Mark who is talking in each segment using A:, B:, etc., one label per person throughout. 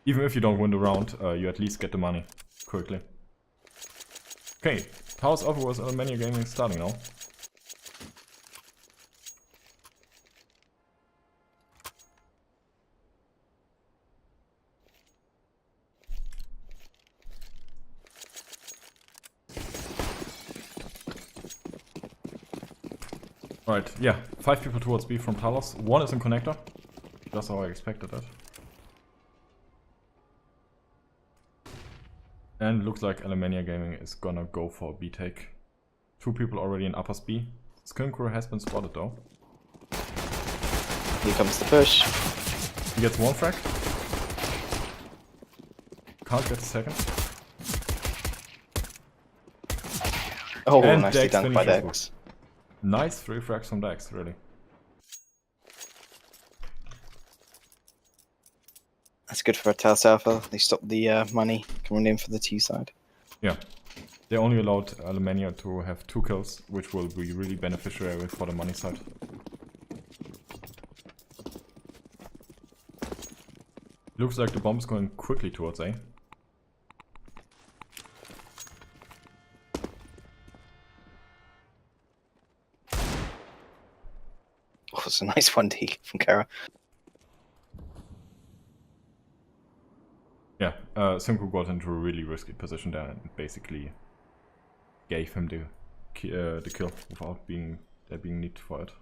A: Even if you don't win the round, you at least get the money quickly. Okay, Talos Ahava was Alemania-Gaming starting now. Right, yeah, 5 people towards B from Talos. 1 is in connector. That's how I expected that. And looks like Alemania-Gaming is gonna go for a B take. 2 people already in uppers B. Skincrew has been spotted though.
B: Here comes the push.
A: He gets 1 frag. Can't get the second.
B: Oh,
A: And
B: nicely
A: Dex
B: done by
A: finishes
B: Dex.
A: Nice 3 frags from Dex, really.
B: That's good for Talos Alpha. They stopped the money coming in for the T side.
A: Yeah. They only allowed Alemania to have 2 kills, which will be really beneficial for the money side. Looks like the bomb is going quickly towards A.
B: Oh, it's a nice 1D from Kara.
A: Yeah, Simco got into a really risky position there and basically gave him the kill without there being need for it.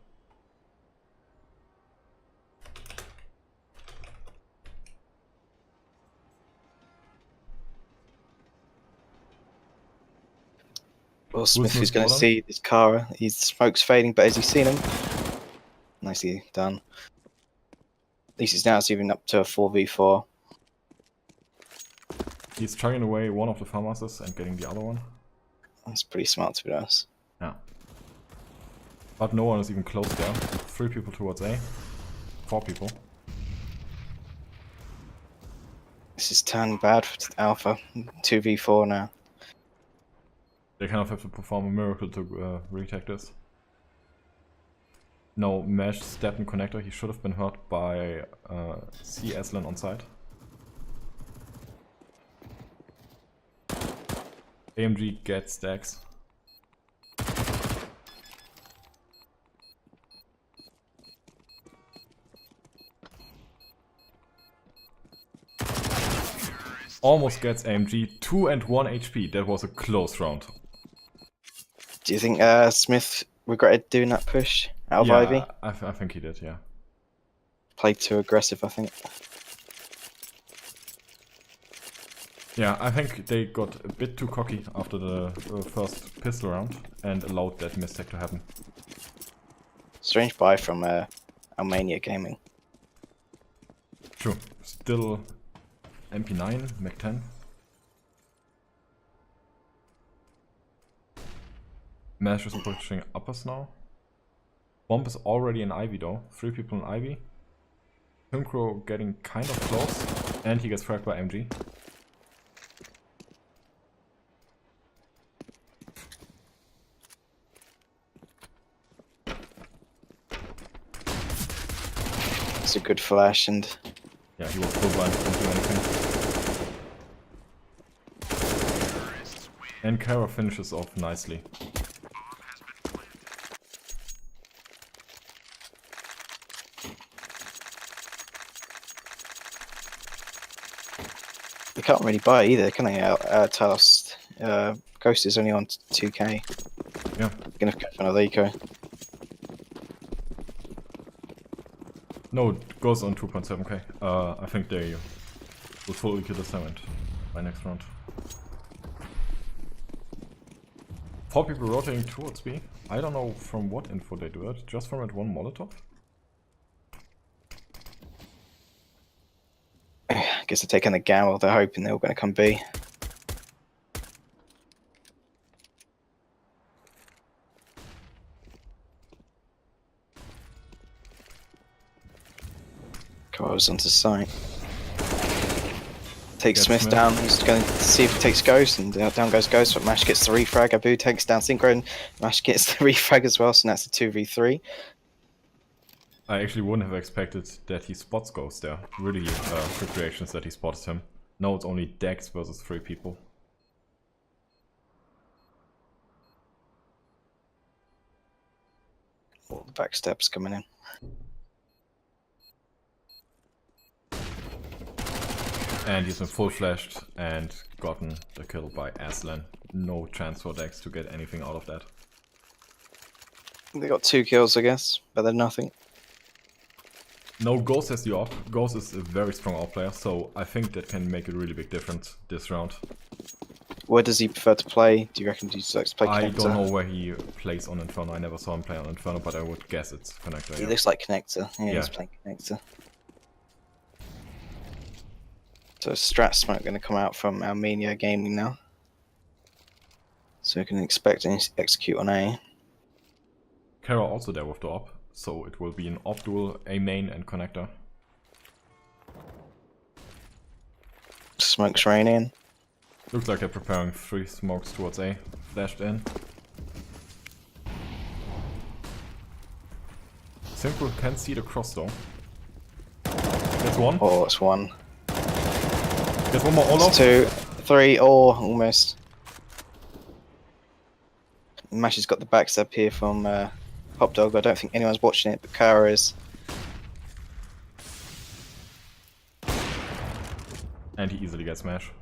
B: Well, Smith is going to see this Kara. His smoke's fading, but has he seen him? Nicely done. At least it's now even up to a 4v4.
A: He's chugging away one of the farmhouses and getting the other one.
B: That's pretty smart to be honest.
A: Yeah. But no one is even close there. 3 people towards A. 4 people.
B: This is turning bad for Alpha. 2v4 now.
A: They kind of have to perform a miracle to retake this. No, Mesh stepped in connector. He should have been hurt by C. Aslan on site. AMG gets stacks. Almost gets AMG 2 and 1 HP. That was a close round.
B: Do you think Smith regretted doing that push out of Ivy?
A: I think he did, yeah.
B: Played too aggressive, I think.
A: Yeah, I think they got a bit too cocky after the first pistol round and allowed that mistake to happen.
B: Strange buy from Alemania-Gaming.
A: True. Still MP9, Mac 10. Mesh is pushing uppers now. Bomb is already in Ivy though. 3 people in Ivy. Simcro getting kind of close. And he gets fragged by MG.
B: It's a good flash and...
A: Yeah, he was full blind, couldn't do anything. And Kara finishes off nicely.
B: They can't really buy either, can they? Talos. Ghost is only on 2k.
A: Yeah.
B: Gonna go for another eco.
A: No, it goes on 2.7k. I think they will full eco this time and by next round. 4 people rotating towards B. I don't know from what info they do it, just from that one Molotov?
B: I guess they're taking the gamble, they're hoping they're all going to come B. Goes onto site. Takes Smith down, he's going to see if he takes Ghost, and down goes Ghost, but Mash gets the refrag. Abu takes down Synchro, and Mash gets the refrag as well, so that's a 2v3.
A: I actually wouldn't have expected that he spots Ghost there. Really quick reactions that he spotted him. Now it's only Dex versus 3 people.
B: All the backsteps coming in.
A: And he's been full flashed and gotten the kill by Aslan. No chance for Dex to get anything out of that.
B: They got 2 kills, I guess, but they're nothing.
A: No, Ghost has the AWP. Ghost is a very strong AWP player, so I think that can make a really big difference this round.
B: Where does he prefer to play? Do you reckon he likes to play connector?
A: I don't know where he plays on Inferno. I never saw him play on Inferno, but I would guess it's connector.
B: He
A: Yeah.
B: looks like connector. Yeah,
A: Yeah.
B: he's playing connector. So strat smoke going to come out from Alemania-Gaming now. So we can expect an execute on A.
A: Kara also there with the AWP, so it will be an AWP duel, A main and connector.
B: Smoke's raining.
A: Looks like they're preparing 3 smokes towards A. Flashed in. Simple can see the cross though. There's one.
B: Oh, it's 1.
A: There's one more Olo.
B: It's 2, 3, oh, almost. Mash has got the backstep here from Pop Dog. I don't think anyone's watching it, but Kara is.
A: And he easily gets smash.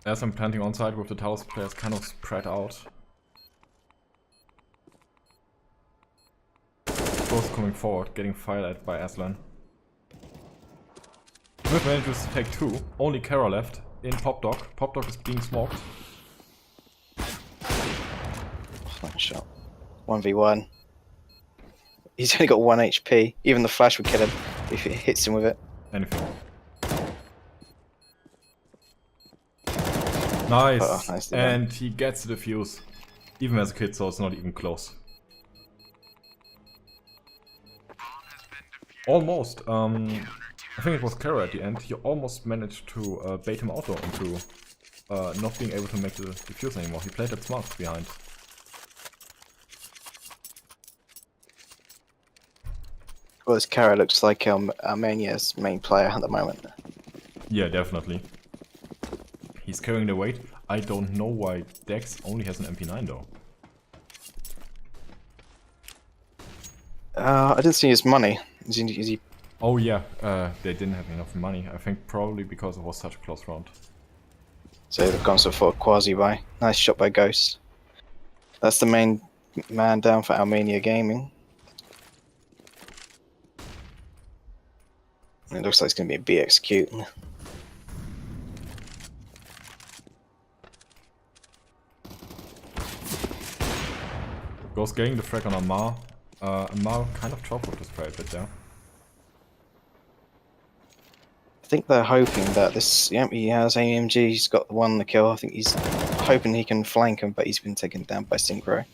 A: As I'm planting on side with the Talos players kind of spread out. Both coming forward, getting fired at by Aslan. Smith manages to take 2, only Kara left in Pop Dog. Pop Dog is being smoked.
B: Flank shot. 1v1. He's only got 1 HP. Even the flash would kill him if it hits him with it.
A: Anything. Nice.
B: Nice
A: And he gets the defuse. Even as a kid, so it's not even close. Almost. I think it was Kara at the end. He almost managed to bait him out into not being able to make the defuse anymore. He played it smart behind.
B: Well, this Kara looks like Armenia's main player at the moment.
A: Yeah, definitely. He's carrying the weight. I don't know why Dex only has an MP9 though.
B: I didn't see his money. Is he...
A: Oh yeah, they didn't have enough money. I think probably because it was such a close round.
B: So they've gone for a quasi buy. Nice shot by Ghost. That's the main man down for Alemania-Gaming. It looks like it's going to be a B execute.
A: Goes getting the frag on Amar. Amar kind of chopped with the spray a bit there.
B: I think they're hoping that this. Yep, he has AMG. He's got the 1 on the kill. I think he's hoping he can flank him, but he's been taken down by Synchro.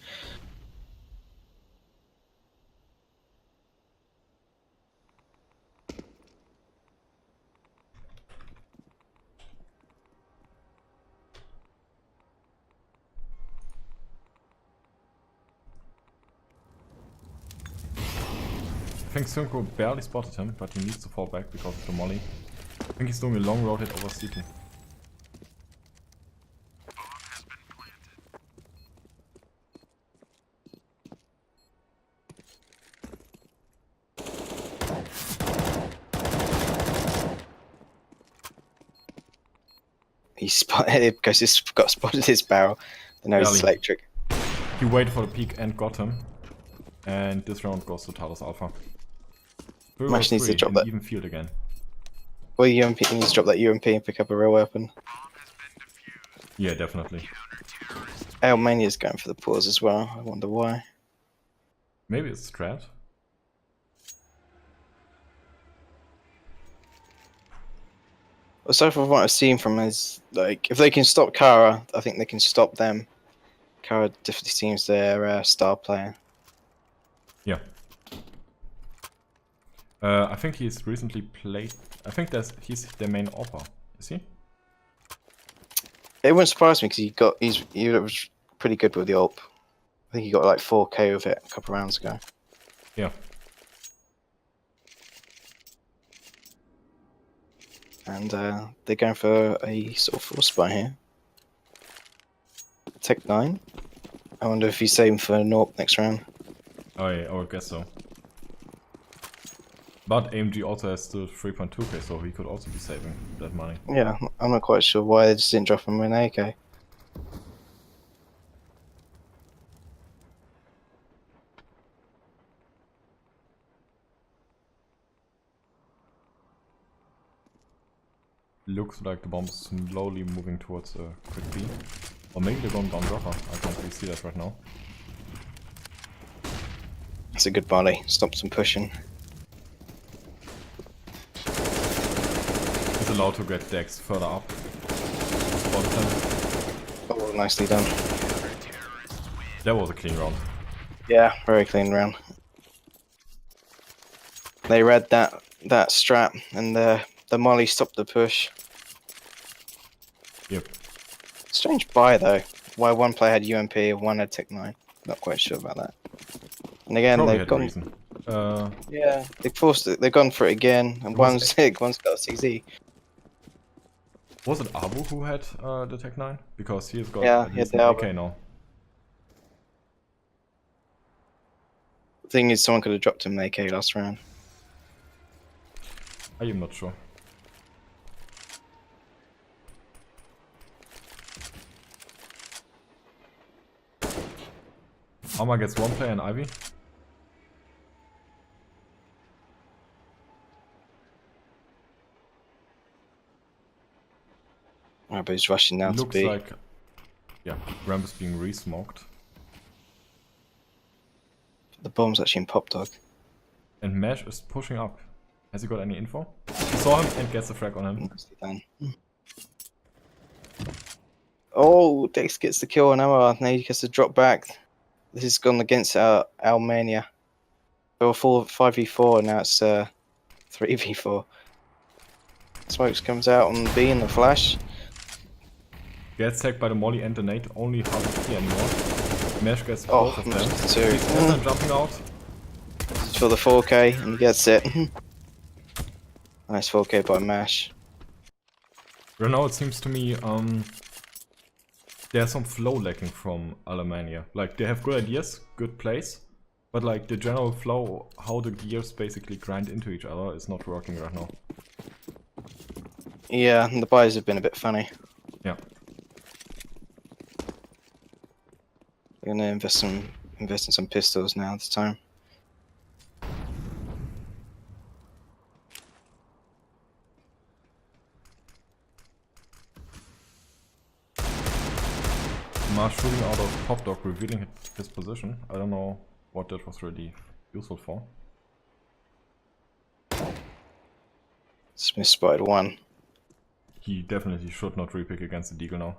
A: I think Synchro barely spotted him, but he needs to fall back because of the molly. I think he's doing a long rotate over CT.
B: He spotted because he's got spotted his barrel. The nose is electric.
A: He waited for the peak and got him. And this round goes to Talos Alpha.
B: Mash needs to drop that.
A: Even field again.
B: Well, UMP needs to drop that UMP and pick up a real weapon.
A: Yeah, definitely.
B: Alemania's going for the pause as well. I wonder why.
A: Maybe it's strat.
B: Well, so far what I've seen from is, like, if they can stop Kara, I think they can stop them. Kara definitely seems their star player.
A: Yeah. I think he's recently played. I think he's their main AWPer. Is he?
B: It wouldn't surprise me because he was pretty good with the ult. I think he got like 4k with it a couple of rounds ago.
A: Yeah.
B: And they're going for a sort of force buy here. Tech 9. I wonder if he's saving for Norp next round.
A: Oh yeah, I would guess so. But AMG also has still 3.2k, so he could also be saving that money.
B: Yeah, I'm not quite sure why they just didn't drop him an AK.
A: Looks like the bomb is slowly moving towards a quick B. Or maybe they're going down dropper. I can't really see that right now.
B: That's a good volley. Stops them pushing.
A: He's allowed to get decks further up.
B: Oh, nicely done.
A: That was a clean round.
B: Yeah, very clean round. They read that strat, and the molly stopped the push.
A: Yep.
B: Strange buy though. Why one player had UMP and one had Tech 9. Not quite sure about that. And again,
A: Probably
B: they've
A: had a
B: gone.
A: reason.
B: Yeah, they forced it. They've gone for it again, and one's sick, one's got a CZ.
A: Was it Abu who had the Tech 9? Because he's got
B: Yeah,
A: at least
B: he
A: an
B: had
A: AK
B: the
A: now.
B: The thing is, someone could have dropped him an AK last round.
A: I am not sure. Ahava gets one player in Ivy.
B: Right, but he's rushing now to
A: Looks
B: B.
A: like, yeah, ramp is being re-smoked.
B: The bomb's actually in Pop Dog.
A: And Mesh is pushing up. Has he got any info? He saw him and gets a frag on him.
B: Nicely done. Oh, Dex gets the kill on Amar. Now he gets to drop back. This has gone against Alemania. They were 5v4, now it's 3v4. Smokes comes out on B in the flash.
A: Gets tagged by the molly and the nade, only half HP anymore. Mesh gets
B: Oh,
A: both of them.
B: two.
A: He's jumping out.
B: For the 4k, and he gets it. Nice 4k by Mash.
A: Right now it seems to me there's some flow lacking from Alemania. Like they have good ideas, good plays, but like the general flow, how the gears basically grind into each other is not working right now.
B: Yeah, and the buys have been a bit funny.
A: Yeah.
B: We're gonna invest in some pistols now this time.
A: Mars shooting out of Pop Dog, revealing his position. I don't know what that was really useful for.
B: Smith spotted one.
A: He definitely should not repick against the Deagle now.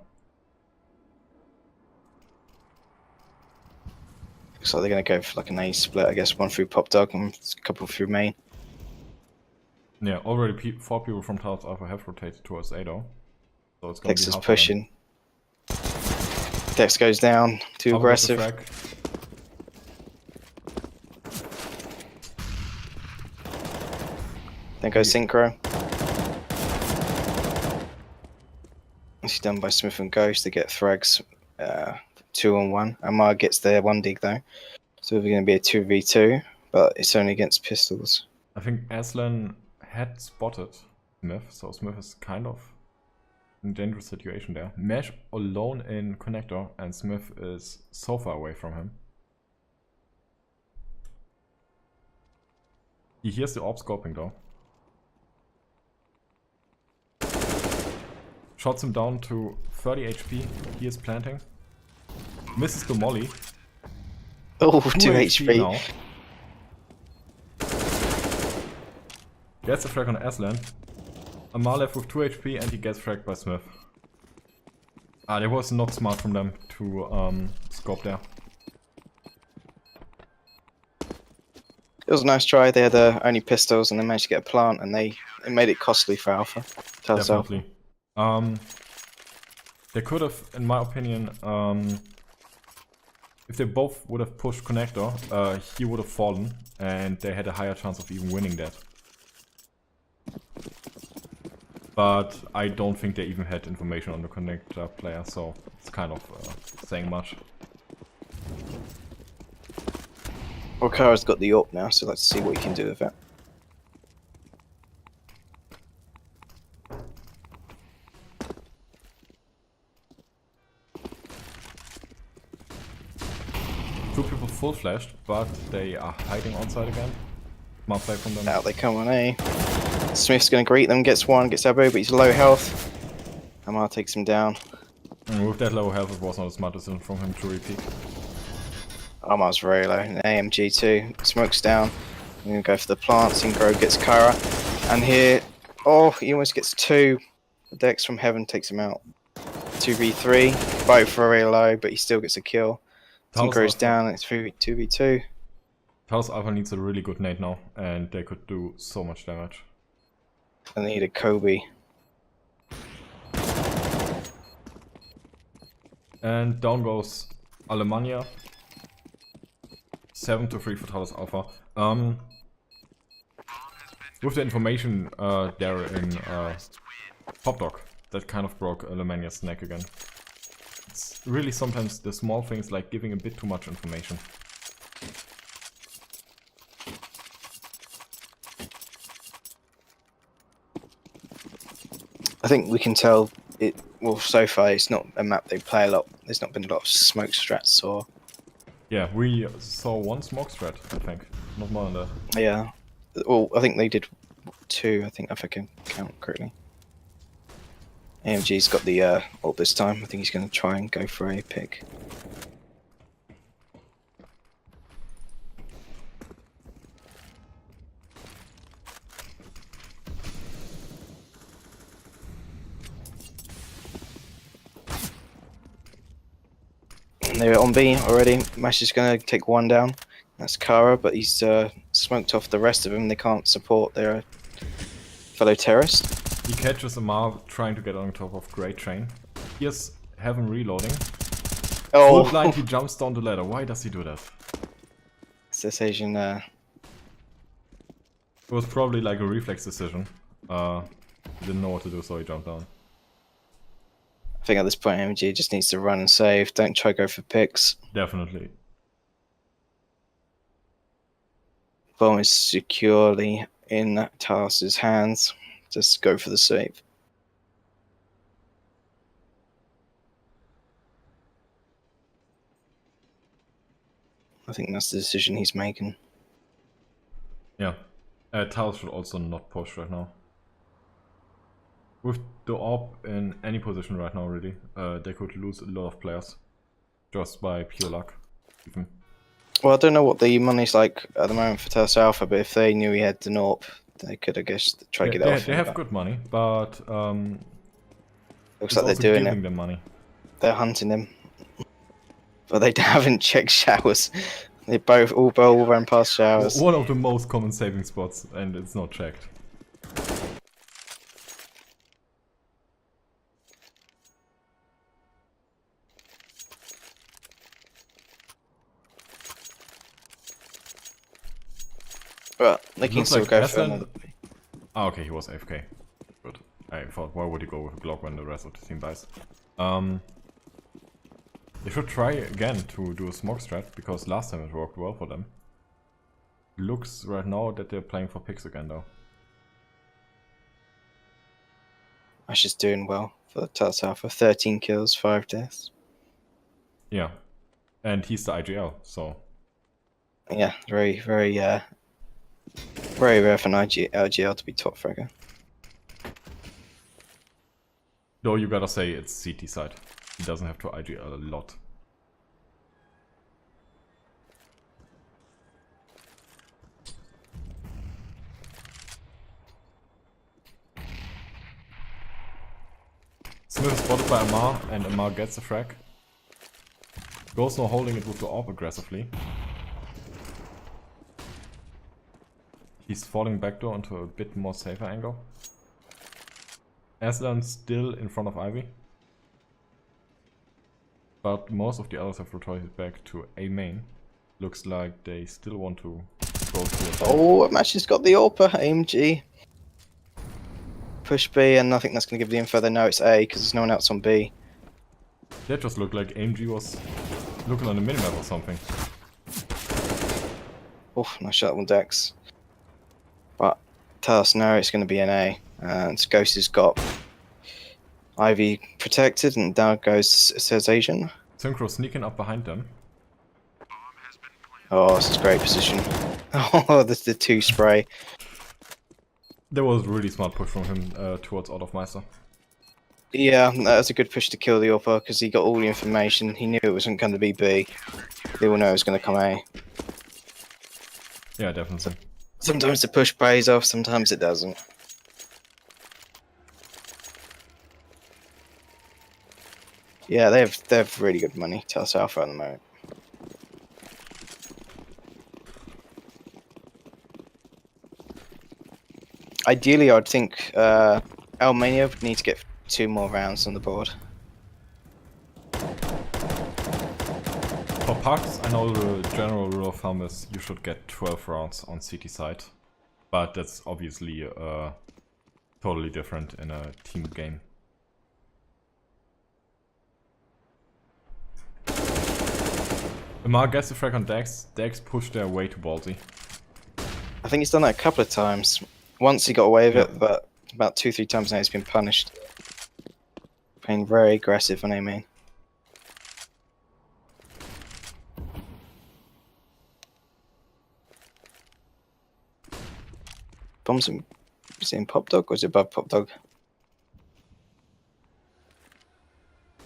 B: Looks like they're gonna go for like an A split, I guess, one through Pop Dog and a couple through main.
A: Yeah, already 4 people from Talos Alpha have rotated towards A though. So it's gonna
B: Dex
A: be
B: is
A: half
B: pushing. Dex goes down, too aggressive. Then goes Synchro. This is done by Smith and Ghost to get Thrags 2-on-1. Amar gets their 1 dig though. So we're going to be a 2v2, but it's only against pistols.
A: I think Aslan had spotted Smith, so Smith is kind of in a dangerous situation there. Mesh alone in connector, and Smith is so far away from him. He hears the orb scoping though. Shots him down to 30 HP. He is planting. Misses the molly.
B: Oh, 2 HP.
A: Now. Gets a frag on Aslan. Amar left with 2 HP and he gets fragged by Smith. Ah, that was not smart from them to scope there.
B: It was a nice try. They had only pistols and they managed to get a plant, and it made it costly for Alpha. Talos Alpha.
A: Definitely. They could have, in my opinion, if they both would have pushed connector, he would have fallen, and they had a higher chance of even winning that. But I don't think they even had information on the connector player, so it's kind of saying much.
B: Well, Kara's got the AWP now, so let's see what he can do with it.
A: Two people full flashed, but they are hiding on side again. Smart play from them.
B: Out they come on A. Smith's gonna greet them, gets one, gets elbow, but he's low health. Amar takes him down.
A: And with that low health, it was not a smart decision from him to repeat.
B: Amar's very low. An AMG too. Smoke's down. I'm gonna go for the plants. Ingro gets Kara. And here, oh, he almost gets two. The Dex from heaven takes him out. 2v3. Both are very low, but he still gets a kill. Ingro's down, and it's 2v2.
A: Talos Alpha needs a really good nade now, and they could do so much damage.
B: I need a Kobe.
A: And down goes Alemania. 7-3 for Talos Alpha. With the information there in Top Dog, that kind of broke Alemania's neck again. It's really sometimes the small things like giving a bit too much information.
B: I think we can tell it. Well, so far it's not a map they play a lot. There's not been a lot of smoke strats or.
A: Yeah, we saw one smoke strat, I think. Not more than that.
B: Yeah. Well, I think they did two. I think if I can count correctly. AMG's got the ult this time. I think he's going to try and go for a pick. They're on B already. Mash is going to take one down. That's Kara, but he's smoked off the rest of them. They can't support their fellow terrorist.
A: He catches Amar trying to get on top of Great Train. Here's Heaven reloading.
B: Oh!
A: Full blind, he jumps down the ladder. Why does he do that?
B: It's this Asian.
A: It was probably like a reflex decision. He didn't know what to do, so he jumped down.
B: I think at this point MG just needs to run and save. Don't try to go for picks.
A: Definitely.
B: Bomb is securely in Talos' hands. Just go for the save. I think that's the decision he's making.
A: Yeah. Talos should also not push right now. With the AWP in any position right now, really, they could lose a lot of players just by pure luck. Even.
B: Well, I don't know what the money's like at the moment for Talos Alpha, but if they knew he had the AWP, they could, I guess, try to get it off.
A: They have good money, but
B: looks like they're doing
A: giving
B: it.
A: them money.
B: They're hunting him, but they haven't checked showers. They all ran past showers.
A: One of the most common saving spots, and it's not checked.
B: But they can still go for another.
A: Ah, okay, he was AFK. Good. I thought, why would he go with a Glock when the rest of the team dies? They should try again to do a smoke strat, because last time it worked well for them. Looks right now that they're playing for picks again, though.
B: Ash is doing well for Talos Alpha. 13 kills, 5 deaths.
A: Yeah. And he's the IGL, so...
B: Yeah, very rare for an IGL to be top fragger.
A: Though you gotta say it's CT side. He doesn't have to IGL a lot. Smith is spotted by Amar, and Amar gets the frag. Goes now holding it with the AWP aggressively. He's falling backdoor into a bit more safer angle. Aslan still in front of Ivy. But most of the others have rotated back to A main. Looks like they still want to go to a
B: Oh, Match's got the AWP, AMG. Push B, and I think that's going to give the info they know it's A, because there's no one else on B.
A: That just looked like AMG was looking on the minimap or something.
B: Oh, nice shot on Dex. But Talos now it's going to be an A. And Ghost has got Ivy protected, and down goes says Asian.
A: Synchro sneaking up behind them.
B: Oh, this is great position. Oh, this is the 2 spray.
A: That was a really smart push from him towards Meister.
B: Yeah, that was a good push to kill the AWP because he got all the information. He knew it wasn't going to be B. They all know it was going to come A.
A: Yeah, definitely.
B: Sometimes the push pays off, sometimes it doesn't. Yeah, they have really good money. Talos Alpha at the moment. Ideally, I'd think Alemania would need to get 2 more rounds on the board.
A: For Pucks, I know the general rule of thumb is you should get 12 rounds on CT side. But that's obviously totally different in a team game. Amar gets the frag on Dex. Dex pushed their way too ballsy.
B: I think he's done that a couple of times. Once he got away with it, but about 2-3 times now he's been punished. Playing very aggressive on A main. Bombs him. Is it in Pop Dog or is it above Pop Dog?
A: I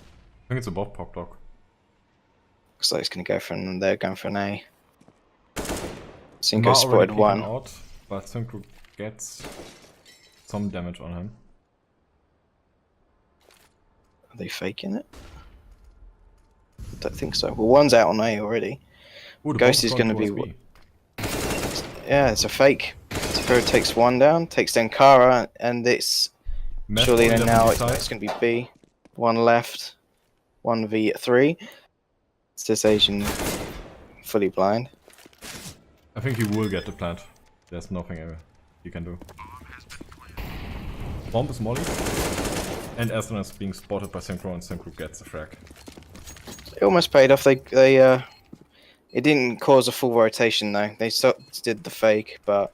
A: think it's above Pop Dog.
B: Looks like it's going to go for an. They're going for an A. Cinco
A: Amar
B: spotted
A: already
B: one.
A: peeking out, but Synchro gets some damage on him.
B: Are they faking it? Don't think so. Well, one's out on A already.
A: Ooh, the
B: Ghost
A: bomb
B: is going to be.
A: towards B.
B: Yeah, it's a fake. Zero takes one down, takes down Kara, and it's
A: Meth
B: surely
A: only
B: now
A: left on B
B: it's
A: side.
B: going to be B. 1 left. 1v3. It's this Asian fully blind.
A: I think he will get the plant. There's nothing he can do. Bomb is molly. And Aston is being spotted by Synchro, and Synchro gets the frag.
B: It almost paid off. It didn't cause a full rotation though. They did the fake, but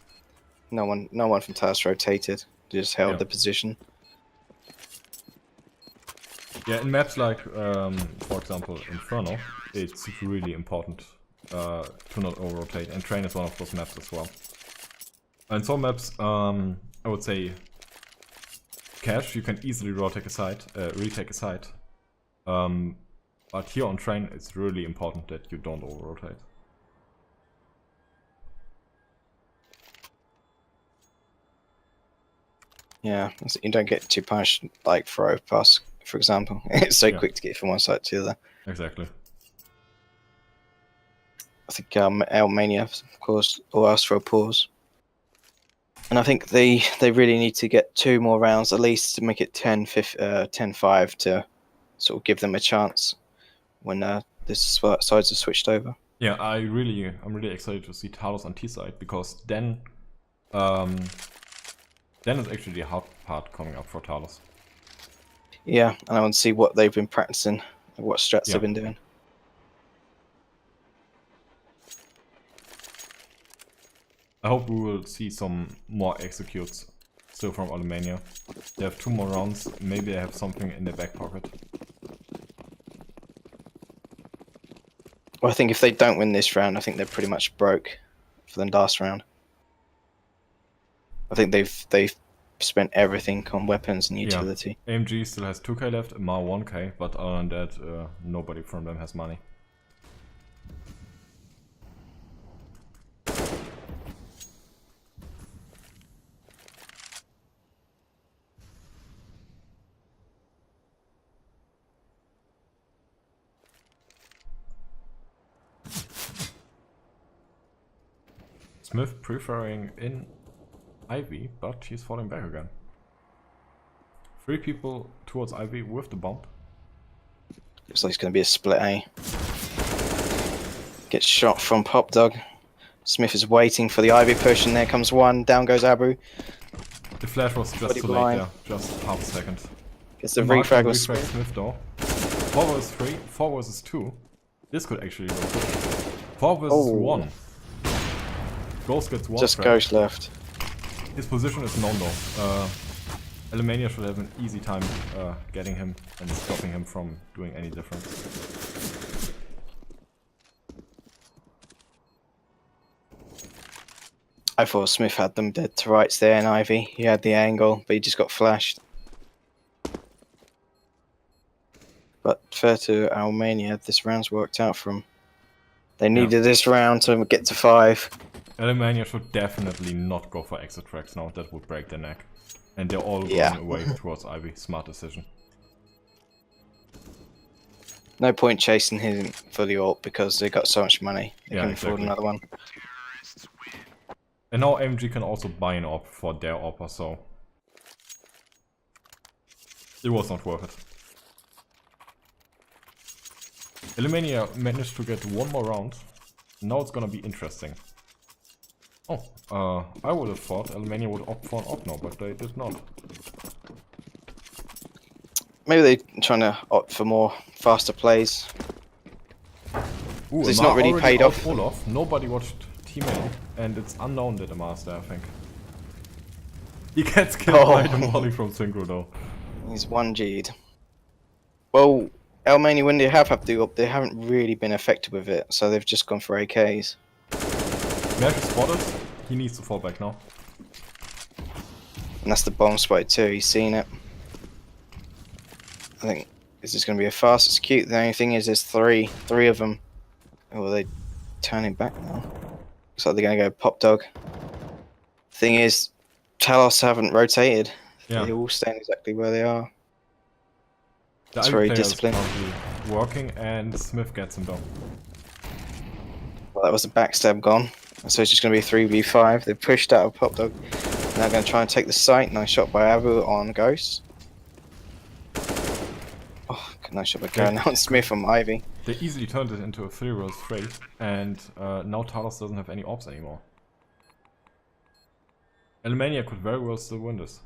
B: no one from Talos rotated. They just held the position.
A: Yeah, in maps like, for example, Inferno, it's really important to not over-rotate, and Train is one of those maps as well. In some maps, I would say, Cache, you can easily retake a side. But here on Train, it's really important that you don't over-rotate.
B: Yeah, so you don't get too punished like for overpass, for example. It's so
A: Yeah.
B: quick to get from one side to the other.
A: Exactly.
B: I think Alemania, of course, will ask for a pause. And I think they really need to get 2 more rounds at least to make it 10-5 to sort of give them a chance when this sides are switched over.
A: Yeah, I'm really excited to see Talos on T side, because then is actually the hard part coming up for Talos.
B: Yeah, and I want to see what they've been practicing, what strats they've been doing.
A: I hope we will see some more executes still from Alemania. They have 2 more rounds, maybe they have something in their back pocket.
B: Well, I think if they don't win this round, I think they're pretty much broke for the last round. I think they've spent everything on weapons and utility.
A: Yeah. AMG still has 2k left, Amar 1k, but other than that, nobody from them has money. Smith preferring in Ivy, but he's falling back again. 3 people towards Ivy with the bump.
B: Looks like it's going to be a split A. Gets shot from Pop Dog. Smith is waiting for the Ivy push, and there comes one. Down goes Abu.
A: The flash was just too late there, just half a second.
B: Gets the refrag with
A: Smith. Smith though. 4 versus 3, 4 versus 2. This could actually go good. 4 versus 1. Ghost gets 1
B: Just
A: frag.
B: Ghost left.
A: His position is known though. Alemania should have an easy time getting him and stopping him from doing any difference.
B: I thought Smith had them dead to rights there in Ivy. He had the angle, but he just got flashed. But fair to Alemania, this round's worked out for them. They needed this round to get to 5.
A: Alemania should definitely not go for exit tracks now, that would break their neck. And they're all going away towards Ivy, smart decision.
B: No point chasing him for the ult because they got so much money. They can afford another one.
A: And now MG can also buy an AWP for their AWP, so it was not worth it. Alemania managed to get 1 more round. Now it's gonna be interesting. Oh, I would have thought Alemania would opt for an AWP now, but they did not.
B: Maybe they're trying to opt for more faster plays.
A: Ooh,
B: it's not really paid off.
A: Olaf. Nobody watched Team A, and it's unknown that Amar's there, I think. He gets killed by the molly from Synchro though.
B: He's 1G'd. Well, Alemania, when they have had the up, they haven't really been effective with it, so they've just gone for AKs.
A: Mesh is spotted. He needs to fall back now.
B: And that's the bomb spot too, he's seen it. I think this is going to be a fast, it's cute. The only thing is there's three of them. Oh, they turning back now. Looks like they're going to go Pop Dog. Thing is, Talos haven't rotated.
A: Yeah.
B: They're all staying exactly where they are.
A: That's
B: very disciplined.
A: Working, and Smith gets him down.
B: Well, that was a backstab gone. So it's just going to be a 3v5. They've pushed out of Pop Dog. Now going to try and take the site. Nice shot by Abu on Ghost. Oh, nice shot by Karen on Smith from Ivy.
A: They easily turned it into a 3 versus 3, and now Talos doesn't have any ops anymore. Alemania could very well still win this.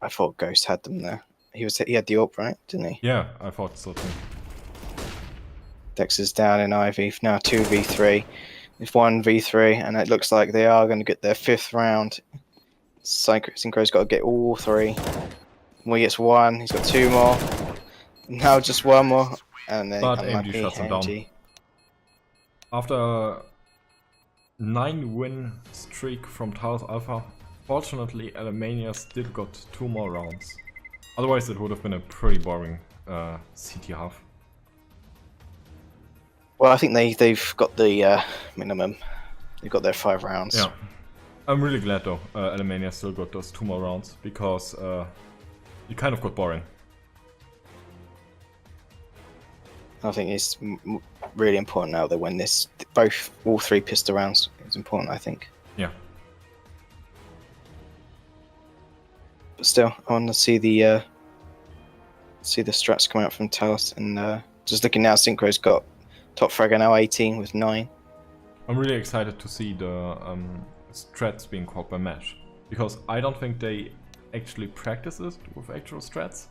B: I thought Ghost had them there. He had the AWP, right? Didn't he?
A: Yeah, I thought so too.
B: Dex is down in Ivy. Now 2v3. It's 1v3, and it looks like they are going to get their 5th round. Synchro's got to get all 3. When he gets 1, he's got 2 more. Now just 1 more, and then
A: AMG shuts him down. After a 9-win streak from Talos Alpha, fortunately Alemania still got 2 more rounds. Otherwise it would have been a pretty boring CT half.
B: Well, I think they've got the minimum. They've got their 5 rounds.
A: Yeah, I'm really glad though Alemania still got those 2 more rounds, because it kind of got boring.
B: I think it's really important now they win this. All 3 pistol rounds is important, I think.
A: Yeah.
B: But still, I want to see the strats coming out from Talos, and just looking now, Synchro's got top fragger now 18 with 9.
A: I'm really excited to see the strats being called by Mesh, because I don't think they actually practice it with actual strats.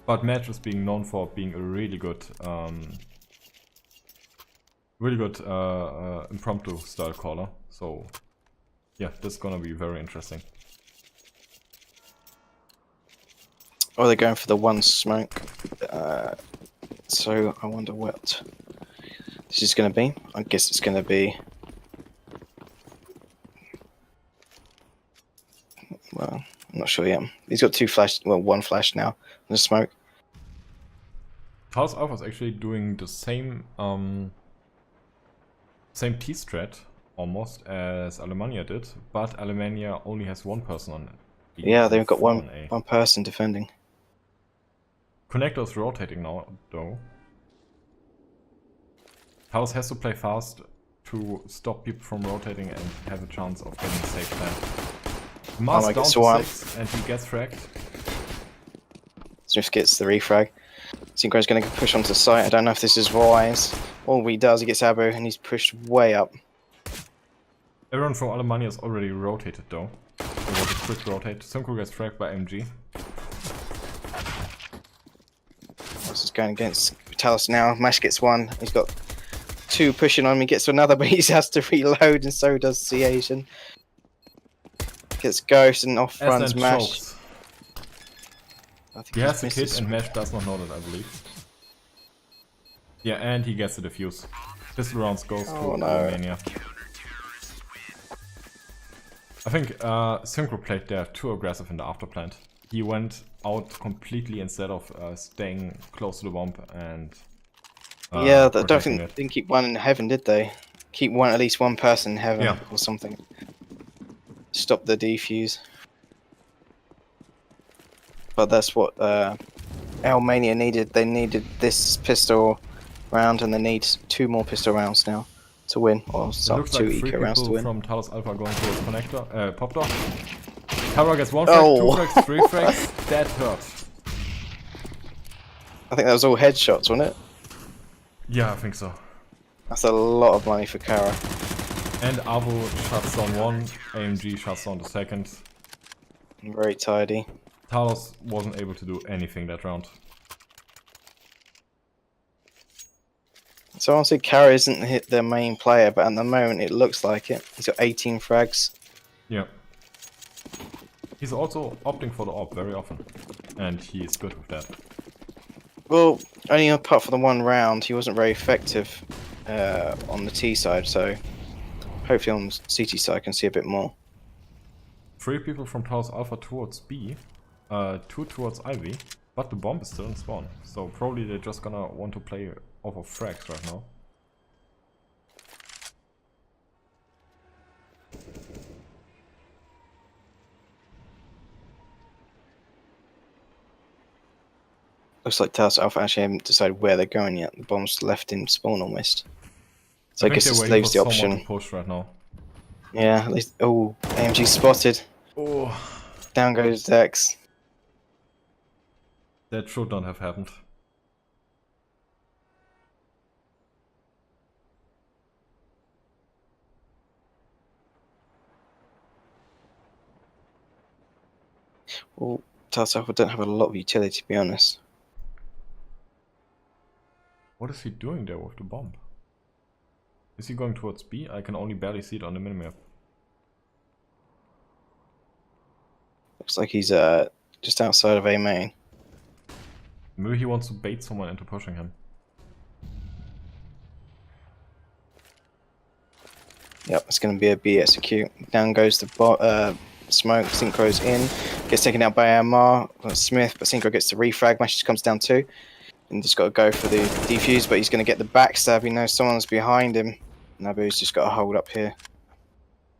A: But Mesh is being known for being a really good impromptu style caller. So yeah, this is gonna be very interesting.
B: Oh, they're going for the 1 smoke. So I wonder what this is going to be. I guess it's going to be... Well, I'm not sure yet. He's got 2 flash, well, 1 flash now. The smoke.
A: Talos Alpha is actually doing the same same T-strat almost as Alemania did, but Alemania only has 1 person on it.
B: Yeah, they've got one person defending.
A: Connector's rotating now, though. Talos has to play fast to stop people from rotating and have a chance of getting a safe plan. Mars down to 6 and he gets fragged.
B: Smith gets the refrag. Synchro's going to push onto the site. I don't know if this is wise. All he does, he gets Abu, and he's pushed way up.
A: Everyone from Alemania is already rotated though. It was a quick rotate. Synchro gets fragged by MG.
B: This is going against Talos now. Mash gets one. He's got two pushing on him. He gets another, but he has to reload, and so does the Asian. Gets Ghost and off runs Mash.
A: Chokes. He has the kit and Mash does not know that, I believe. Yeah, and he gets the defuse. Pistol rounds goes to Alemania. I think Synchro played there too aggressive in the afterplant. He went out completely instead of staying close to the bomb and
B: yeah, I don't think they didn't keep one in heaven, did they? Keep one, at least one person in heaven or something. Stop the defuse. But that's what Alemania needed. They needed this pistol round, and they need 2 more pistol rounds now to win, or some 2 eco rounds to win.
A: From Talos Alpha going towards connector, pop door. Camera gets 1 frag, 2 frags, 3 frags. That hurt.
B: I think that was all headshots, wasn't it?
A: Yeah, I think so.
B: That's a lot of money for Kara.
A: And Avo shuts down 1, AMG shuts down the 2nd.
B: Very tidy.
A: Talos wasn't able to do anything that round.
B: So honestly, Kara isn't their main player, but at the moment it looks like it. He's got 18 frags.
A: Yeah. He's also opting for the AWP very often, and he is good with that.
B: Well, only apart from the 1 round, he wasn't very effective on the T side, so hopefully on the CT side I can see a bit more.
A: 3 people from Talos Alpha towards B, 2 towards Ivy, but the bomb is still in spawn, so probably they're just gonna want to play off of frags right now.
B: Looks like Talos Alpha actually haven't decided where they're going yet. The bomb's left in spawn almost. So I guess this leaves the option.
A: To push right now.
B: Yeah, at least. Oh, AMG spotted.
A: Oh.
B: Down goes Dex.
A: That should not have happened.
B: Well, Talos Alpha don't have a lot of utility, to be honest.
A: What is he doing there with the bomb? Is he going towards B? I can only barely see it on the minimap.
B: Looks like he's just outside of A main.
A: Maybe he wants to bait someone into pushing him.
B: Yep, it's going to be a B execute. Down goes the smoke. Synchro's in. Gets taken out by Amar. Smith, but Synchro gets the refrag. Mash just comes down 2. And just got to go for the defuse, but he's going to get the backstab. He knows someone's behind him. Nabu's just got to hold up here.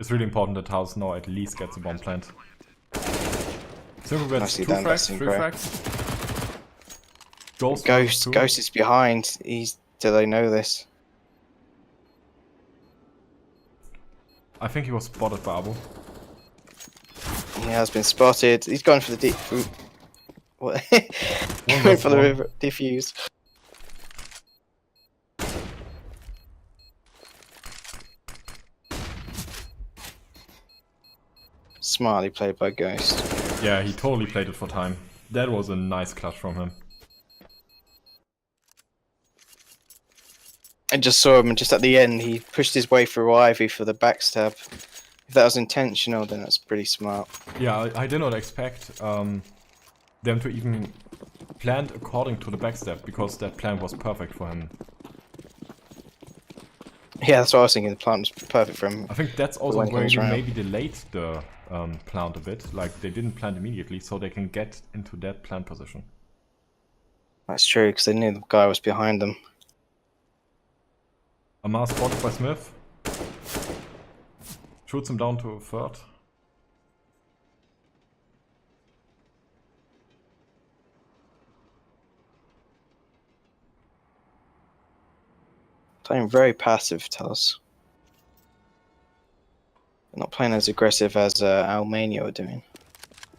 A: It's really important that Talos now at least gets a bomb plant. Synchro gets 2 frags, 3 frags.
B: Ghost is behind. Do they know this?
A: I think he was spotted by Abu.
B: He has been spotted. He's going for the deep. What? Going for the defuse. Smartly played by Ghost.
A: Yeah, he totally played it for time. That was a nice clutch from him.
B: I just saw him, and just at the end, he pushed his way through Ivy for the backstab. If that was intentional, then that's pretty smart.
A: Yeah, I did not expect them to even plan according to the backstab, because that plan was perfect for him.
B: Yeah, that's what I was thinking. The plan was perfect for him.
A: I think that's also where you maybe delayed the plant a bit. Like, they didn't plant immediately, so they can get into that plant position.
B: That's true, because they knew the guy was behind them.
A: Amar spotted by Smith. Shoots him down to a 3rd.
B: Playing very passive, Talos. Not playing as aggressive as Alemania are doing.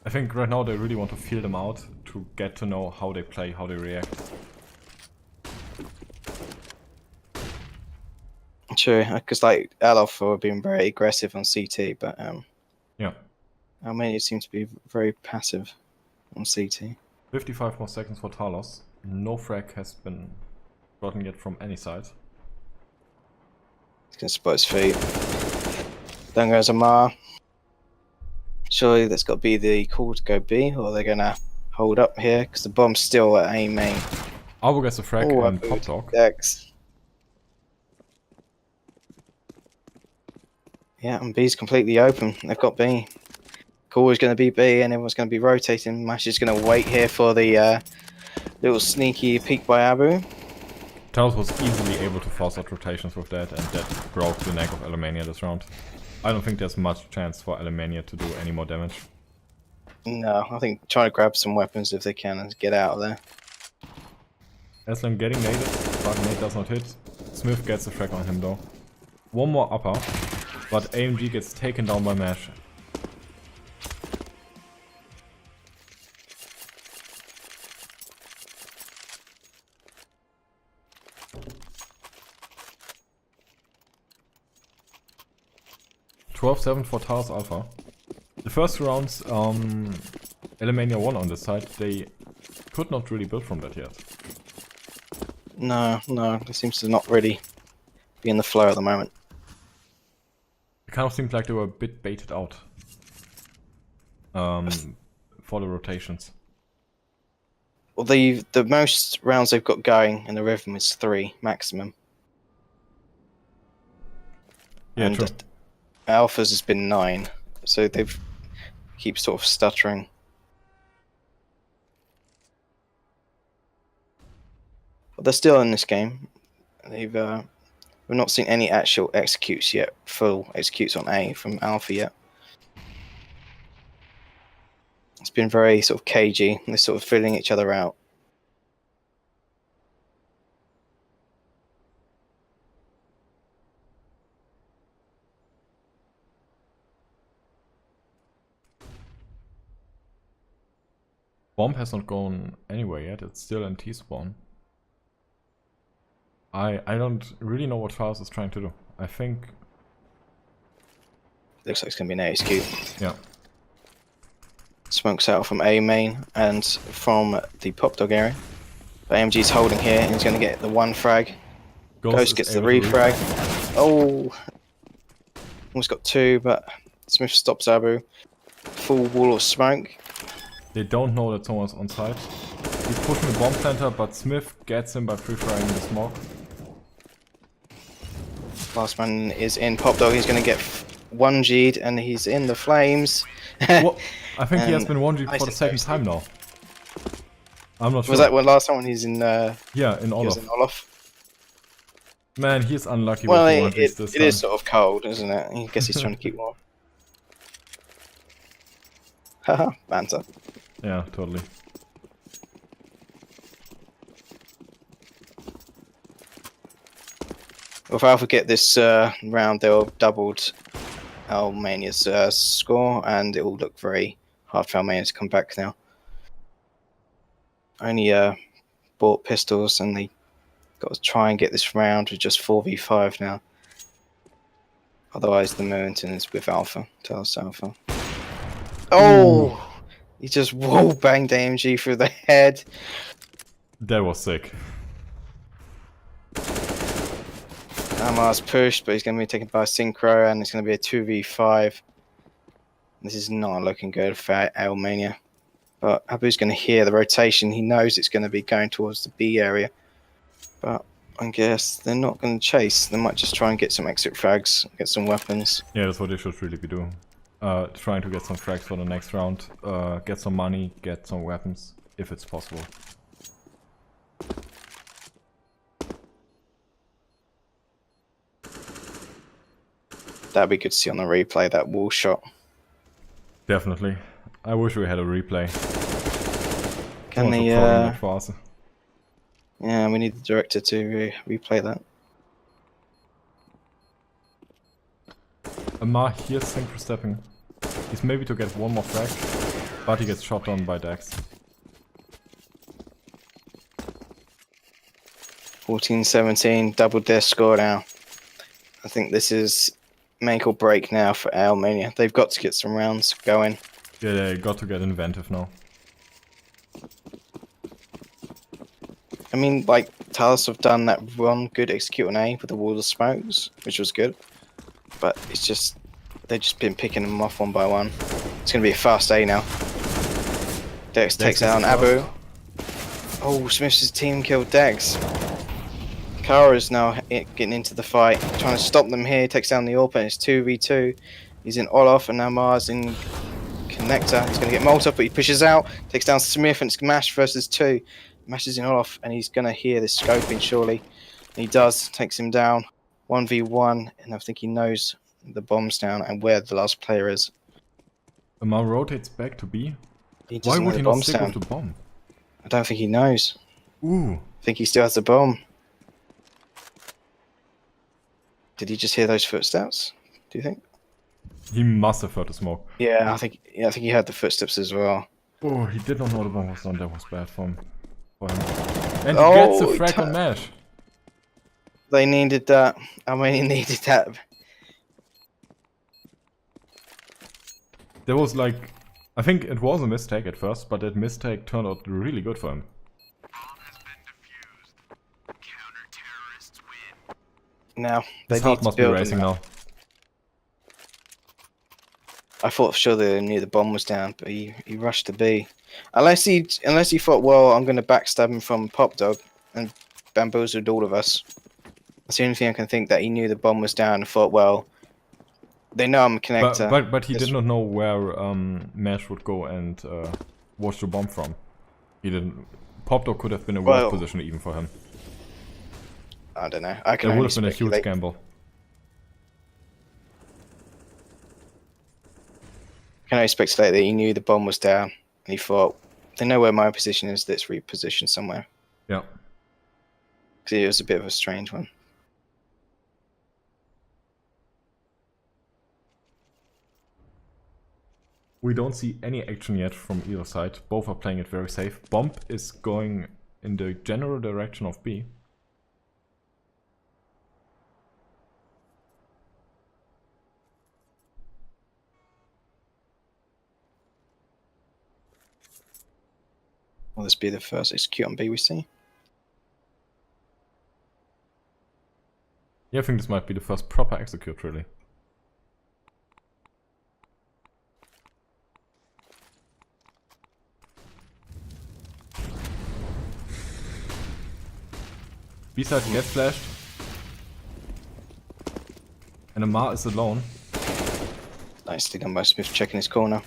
A: I think right now they really want to feel them out to get to know how they play, how they react.
B: True, because like Alpha were being very aggressive on CT, but
A: Yeah.
B: Alemania seems to be very passive on CT.
A: 55 more seconds for Talos. No frag has been gotten yet from any side.
B: He's gonna spot his feet. Then goes Amar. Surely that's got to be the call to go B, or they're gonna hold up here because the bomb's still at A main.
A: Ahava gets a frag
B: Oh,
A: and pop dog.
B: Dex. Yeah, and B's completely open. They've got B. Call is going to be B, and everyone's going to be rotating. Mash is going to wait here for the little sneaky peek by Abu.
A: Talos was easily able to force out rotations with that, and that broke the neck of Alemania this round. I don't think there's much chance for Alemania to do any more damage.
B: No, I think trying to grab some weapons if they can and get out of there.
A: Aslan getting naded, but nade does not hit. Smith gets a frag on him though. One more upper, but AMG gets taken down by Mash. (12-7) for Talos Alpha. The first two rounds, Alemania won on this side. They could not really build from that yet.
B: No, it seems to not really be in the flow at the moment.
A: It kind of seemed like they were a bit baited out for the rotations.
B: Well, the most rounds they've got going in the rhythm is 3 maximum.
A: Yeah,
B: and
A: true.
B: Alpha's has been 9, so they've keep sort of stuttering. But they're still in this game. We've not seen any actual executes yet, full executes on A from Alpha yet. It's been very sort of cagey, and they're sort of filling each other out.
A: Bomb has not gone anywhere yet, it's still in T-spawn. I don't really know what Talos is trying to do. I think...
B: Looks like it's going to be an ASQ.
A: Yeah.
B: Smokes out from A main and from the pop dog area. But AMG's holding here, and he's going to get the 1 frag. Ghost gets the refrag. Oh! Almost got 2, but Smith stops Abu. Full wall of smoke.
A: They don't know that someone's on site. He's pushing the bomb planter, but Smith gets him by pre-firing the smoke.
B: Last man is in pop dog. He's going to get 1G'd, and he's in the flames.
A: Well, I think he has been 1G'd for the second time now. I'm not sure.
B: Was that when last time when he's in?
A: Yeah, in Olaf.
B: Olaf.
A: Man, he's unlucky
B: Well,
A: with 1G's this
B: it
A: time.
B: is sort of cold, isn't it? I guess he's trying to keep warm. Haha, banter.
A: Yeah, totally.
B: Well, if Alpha get this round, they'll have doubled Alemania's score, and it will look very hard for Alemania to come back now. Only bought pistols, and they got to try and get this round with just 4v5 now. Otherwise, the momentum is with Alpha. Talos Alpha. Oh! He just wall banged AMG through the head.
A: That was sick.
B: Amar's pushed, but he's going to be taken by Synchro, and it's going to be a 2v5. This is not looking good for Alemania. But Abu's going to hear the rotation. He knows it's going to be going towards the B area. But I guess they're not going to chase. They might just try and get some exit frags, get some weapons.
A: Yeah, that's what they should really be doing. Trying to get some frags for the next round. Get some money, get some weapons, if it's possible.
B: That'd be good to see on the replay, that wall shot.
A: Definitely. I wish we had a replay.
B: Can
A: they?
B: Yeah, we need the director to replay that.
A: Amar here synchro stepping. He's maybe to get one more frag. But he gets shot down by Dex.
B: 14-17, double death score now. I think this is make or break now for Alemania. They've got to get some rounds going.
A: Yeah, they got to get inventive now.
B: I mean, like, Talos have done that one good execute on A with the wall of smokes, which was good. But it's just, they've just been picking them off one by one. It's going to be a fast A now. Dex takes down Abu. Oh, Smith's team killed Dex. Kara's now getting into the fight, trying to stop them here, takes down the AWP, and it's 2v2. He's in Olaf, and now Mars in Connector. He's going to get Molotov, but he pushes out, takes down Smith, and it's Mash versus 2. Mash is in Olaf, and he's going to hear this scoping, surely. And he does, takes him down. 1v1, and I think he knows the bomb's down and where the last player is.
A: Amar rotates back to B.
B: Why
A: would he not stick with the bomb?
B: I don't think he knows.
A: Ooh.
B: I think he still has the bomb. Did he just hear those footsteps? Do you think?
A: He must have heard the smoke.
B: Yeah, I think he heard the footsteps as well.
A: Oh, he did not know the bomb was done. That was bad for him. And he gets the frag on Mash.
B: They needed that. Alemania needed that.
A: There was like, I think it was a mistake at first, but that mistake turned out really good for him.
B: Now they
A: His heart must be racing now.
B: I thought for sure they knew the bomb was down, but he rushed to B. Unless he thought, well, I'm going to backstab him from Pop Dog and bamboozled all of us. That's the only thing I can think, that he knew the bomb was down and thought, well, they know I'm a connector.
A: But he did not know where Mash would go and watch the bomb from. He didn't. Pop Dog could have been a worse position even for him.
B: I don't know. I can
A: That
B: only
A: would have been a huge
B: speculate.
A: gamble.
B: I can only speculate that he knew the bomb was down and he thought, they know where my position is, let's reposition somewhere.
A: Yeah.
B: Because it was a bit of a strange one.
A: We don't see any action yet from either side. Both are playing it very safe. Bomb is going in the general direction of B.
B: Will this be the first execute on B we see?
A: Yeah, I think this might be the first proper execute, really. B-side gets flashed. And Amar is alone.
B: Nicely done by Smith, checking his corner.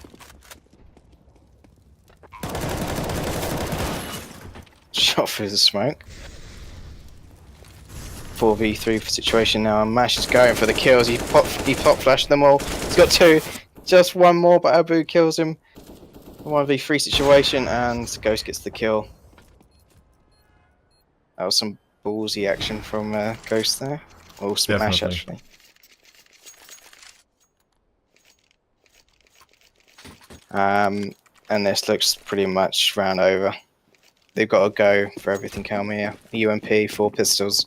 B: Shot through the smoke. 4v3 situation now, and Mash is going for the kills. He pop flashed them all. He's got 2. Just one more, but Abu kills him. 1v3 situation, and Ghost gets the kill. That was some ballsy action from Ghost there. Or Smash, actually. And this looks pretty much round over. They've got to go for everything, Alemania. UMP, 4 pistols,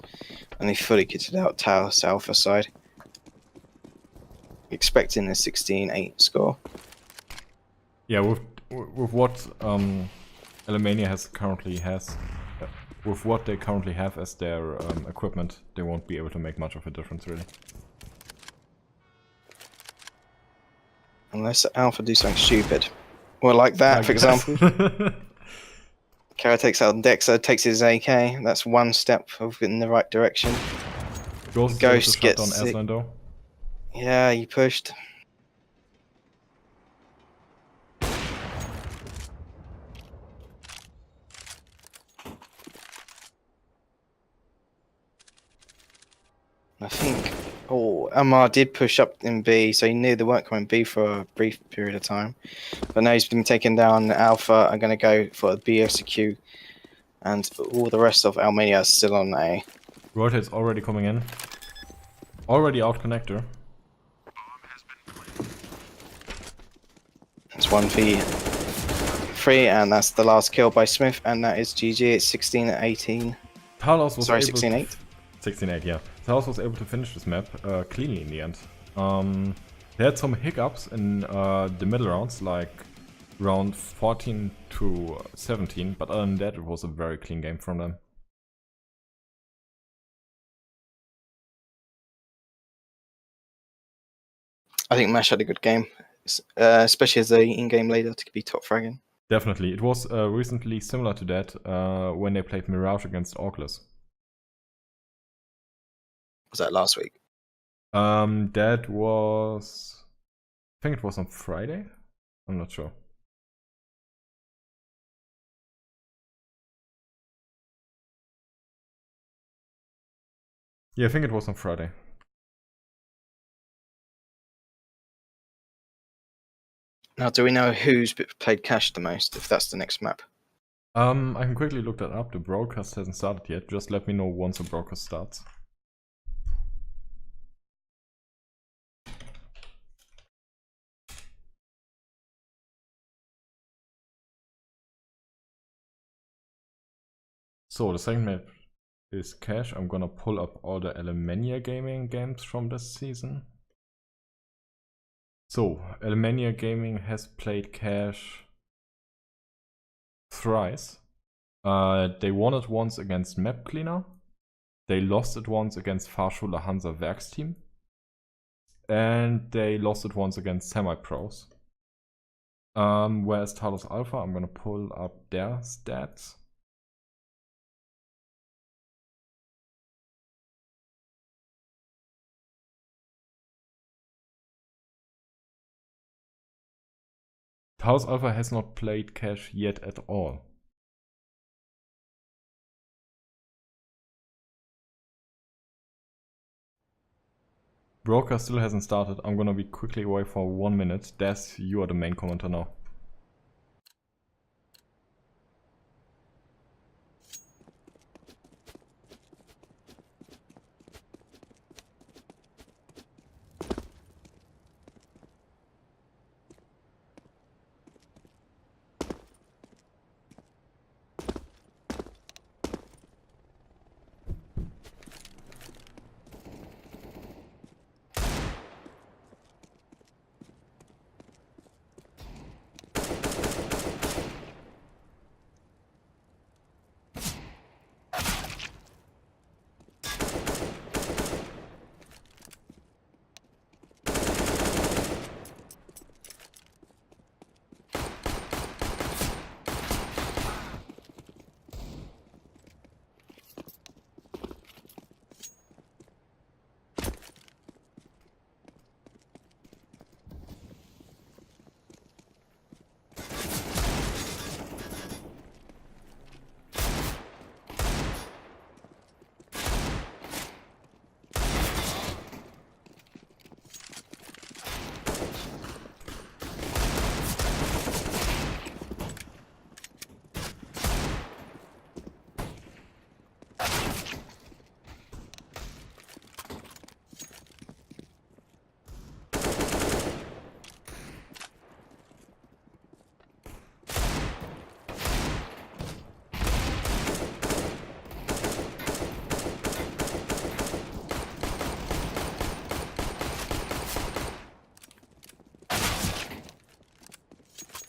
B: and they fully kitted out Talos Alpha side. Expecting a 16-8 score.
A: Yeah, with what Alemania currently has, with what they currently have as their equipment, they won't be able to make much of a difference, really.
B: Unless Alpha do something stupid. Well, like that, for example. Kara takes out Dexter, takes his AK. That's one step in the right direction. Ghost gets
A: on S-line though.
B: Yeah, he pushed. I think. Oh, Amar did push up in B, so he knew they weren't coming B for a brief period of time. But now he's been taken down. Alpha are going to go for a BSQ, and all the rest of Alemania is still on A.
A: Rotate's already coming in. Already out connector.
B: It's 1v 3, and that's the last kill by Smith, and that is GG. It's 16-18.
A: Talos was
B: Sorry,
A: able
B: 16-8.
A: 16-8, yeah. Talos was able to finish this map cleanly in the end. They had some hiccups in the middle rounds, like round 14 to 17, but other than that, it was a very clean game from them.
B: I think Mash had a good game, especially as the in-game leader to be top fragging.
A: Definitely. It was recently similar to that when they played Mirage against Oculus.
B: Was that last week?
A: That was... I think it was on Friday? I'm not sure. Yeah, I think it was on Friday.
B: Now, do we know who's played Cash the most, if that's the next map?
A: I can quickly look that up. The broadcast hasn't started yet. Just let me know once the broadcast starts. So the second map is Cash. I'm gonna pull up all the Alemania-Gaming games from this season. So, Alemania-Gaming has played Cash thrice. They won it once against Map Cleaner. They lost it once against Fahrschule Hansa Werksteam. And they lost it once against Semi-Pros. Whereas Talos Alpha, I'm gonna pull up their stats. Talos Alpha has not played Cash yet at all. Broker still hasn't started. I'm gonna be quickly away for 1 minute. Des, you are the main commenter now.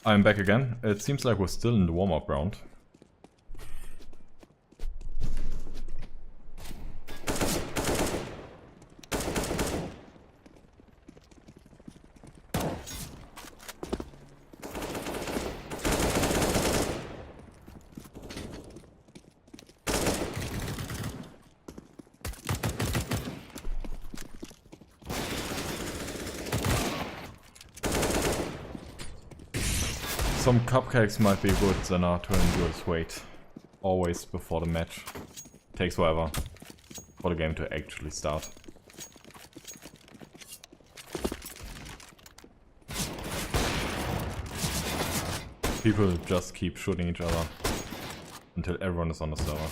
A: I'm back again. It seems like we're still in the warm-up round. Some cupcakes might be good, Zana, to endure this wait. Always before the match. Takes forever for the game to actually start. People just keep shooting each other until everyone is on the server.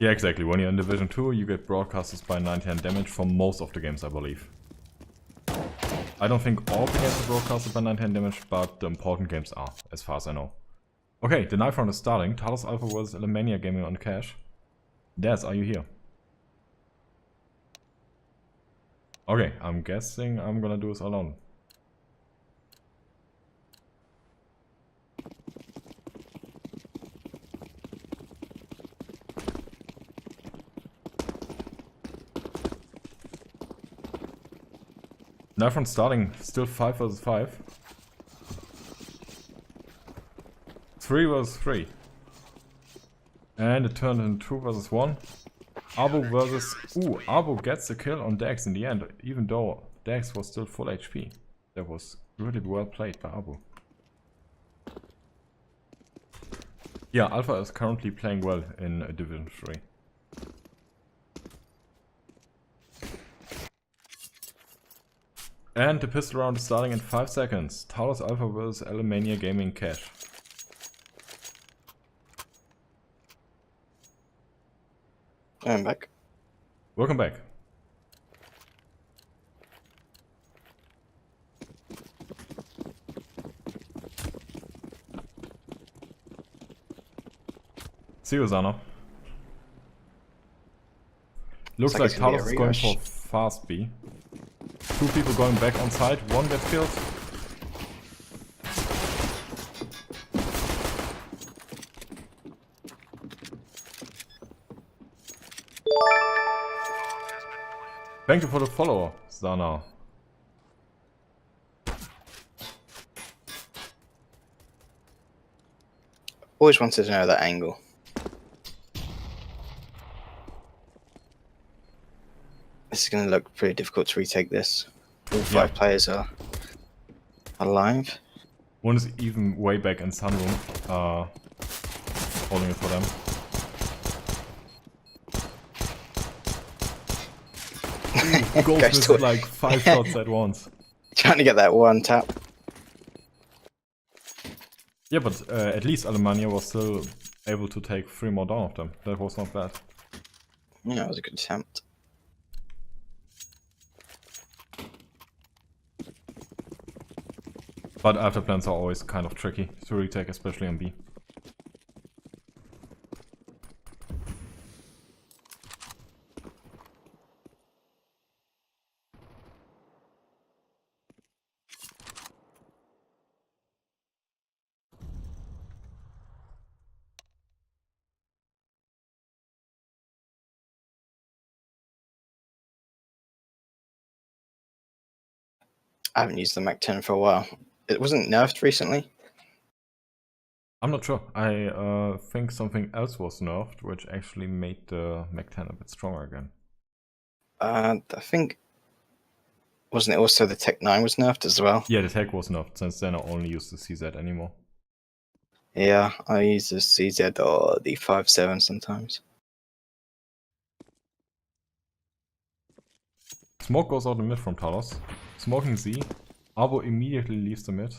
A: Yeah, exactly. When you're in Division 2, you get broadcasters by 99Damage for most of the games, I believe. I don't think all the games are broadcasted by 99Damage, but the important games are, as far as I know. Okay, the knife round is starting. Talos Alpha vs Alemania-Gaming on cash. Daz, are you here? Okay, I'm guessing I'm gonna do this alone. Knife round starting, still 5 vs 5. 3 vs 3. And it turned into 2 vs 1. Abo versus... Ooh, Abo gets the kill on Dax in the end, even though Dax was still full HP. That was really well played by Abo. Yeah, Alpha is currently playing well in Division 3. And the pistol round is starting in 5 seconds. Talos Alpha vs Alemania-Gaming cash.
B: I'm back.
A: Welcome back. See you, Zana. Looks like Talos is going for fast B. 2 people going back on site, 1 gets killed. Thank you for the follow, Zana.
B: Always wanted to know that angle. This is going to look pretty difficult to retake this. All 5 players are alive.
A: 1 is even way back in Sunroom, holding it for them. Ghost missed like 5 shots at once.
B: Trying to get that one tap.
A: Yeah, but at least Alemania was still able to take 3 more down of them. That was not bad.
B: Yeah, it was a good attempt.
A: But after plans are always kind of tricky to retake, especially on B.
B: I haven't used the Mac 10 for a while. It wasn't nerfed recently.
A: I'm not sure. I think something else was nerfed, which actually made the Mac 10 a bit stronger again.
B: I think... Wasn't it also the Tech 9 was nerfed as well?
A: Yeah, the Tech was nerfed. Since then I only use the CZ anymore.
B: Yeah, I use the CZ or the 5.7 sometimes.
A: Smoke goes out the mid from Talos. Smoking Z. Abo immediately leaves the mid.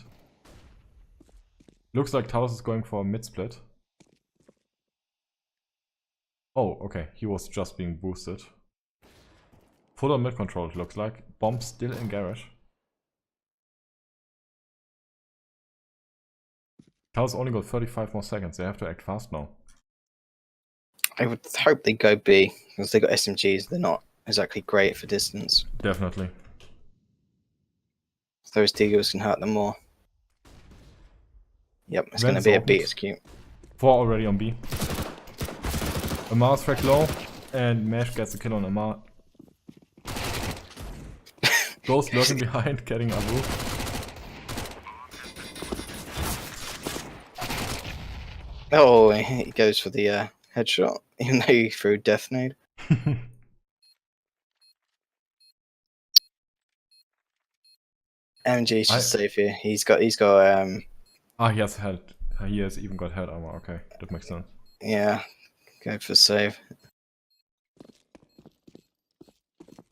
A: Looks like Talos is going for a mid split. Oh, okay. He was just being boosted. Full on mid control, it looks like. Bomb still in garage. Talos only got 35 more seconds. They have to act fast now.
B: I would hope they go B, because they got SMGs. They're not exactly great for distance.
A: Definitely.
B: Those Deagles can hurt them more. Yep, it's going to be a B, it's cute.
A: 4 already on B. Amar's fragged low, and Mesh gets the kill on Amar. Ghost lurking behind, getting Abu.
B: Oh, he goes for the headshot, even though he threw Death Nade. MG's just safe here. He's got he
A: has even got head armor, okay, that makes sense.
B: Yeah, go for save.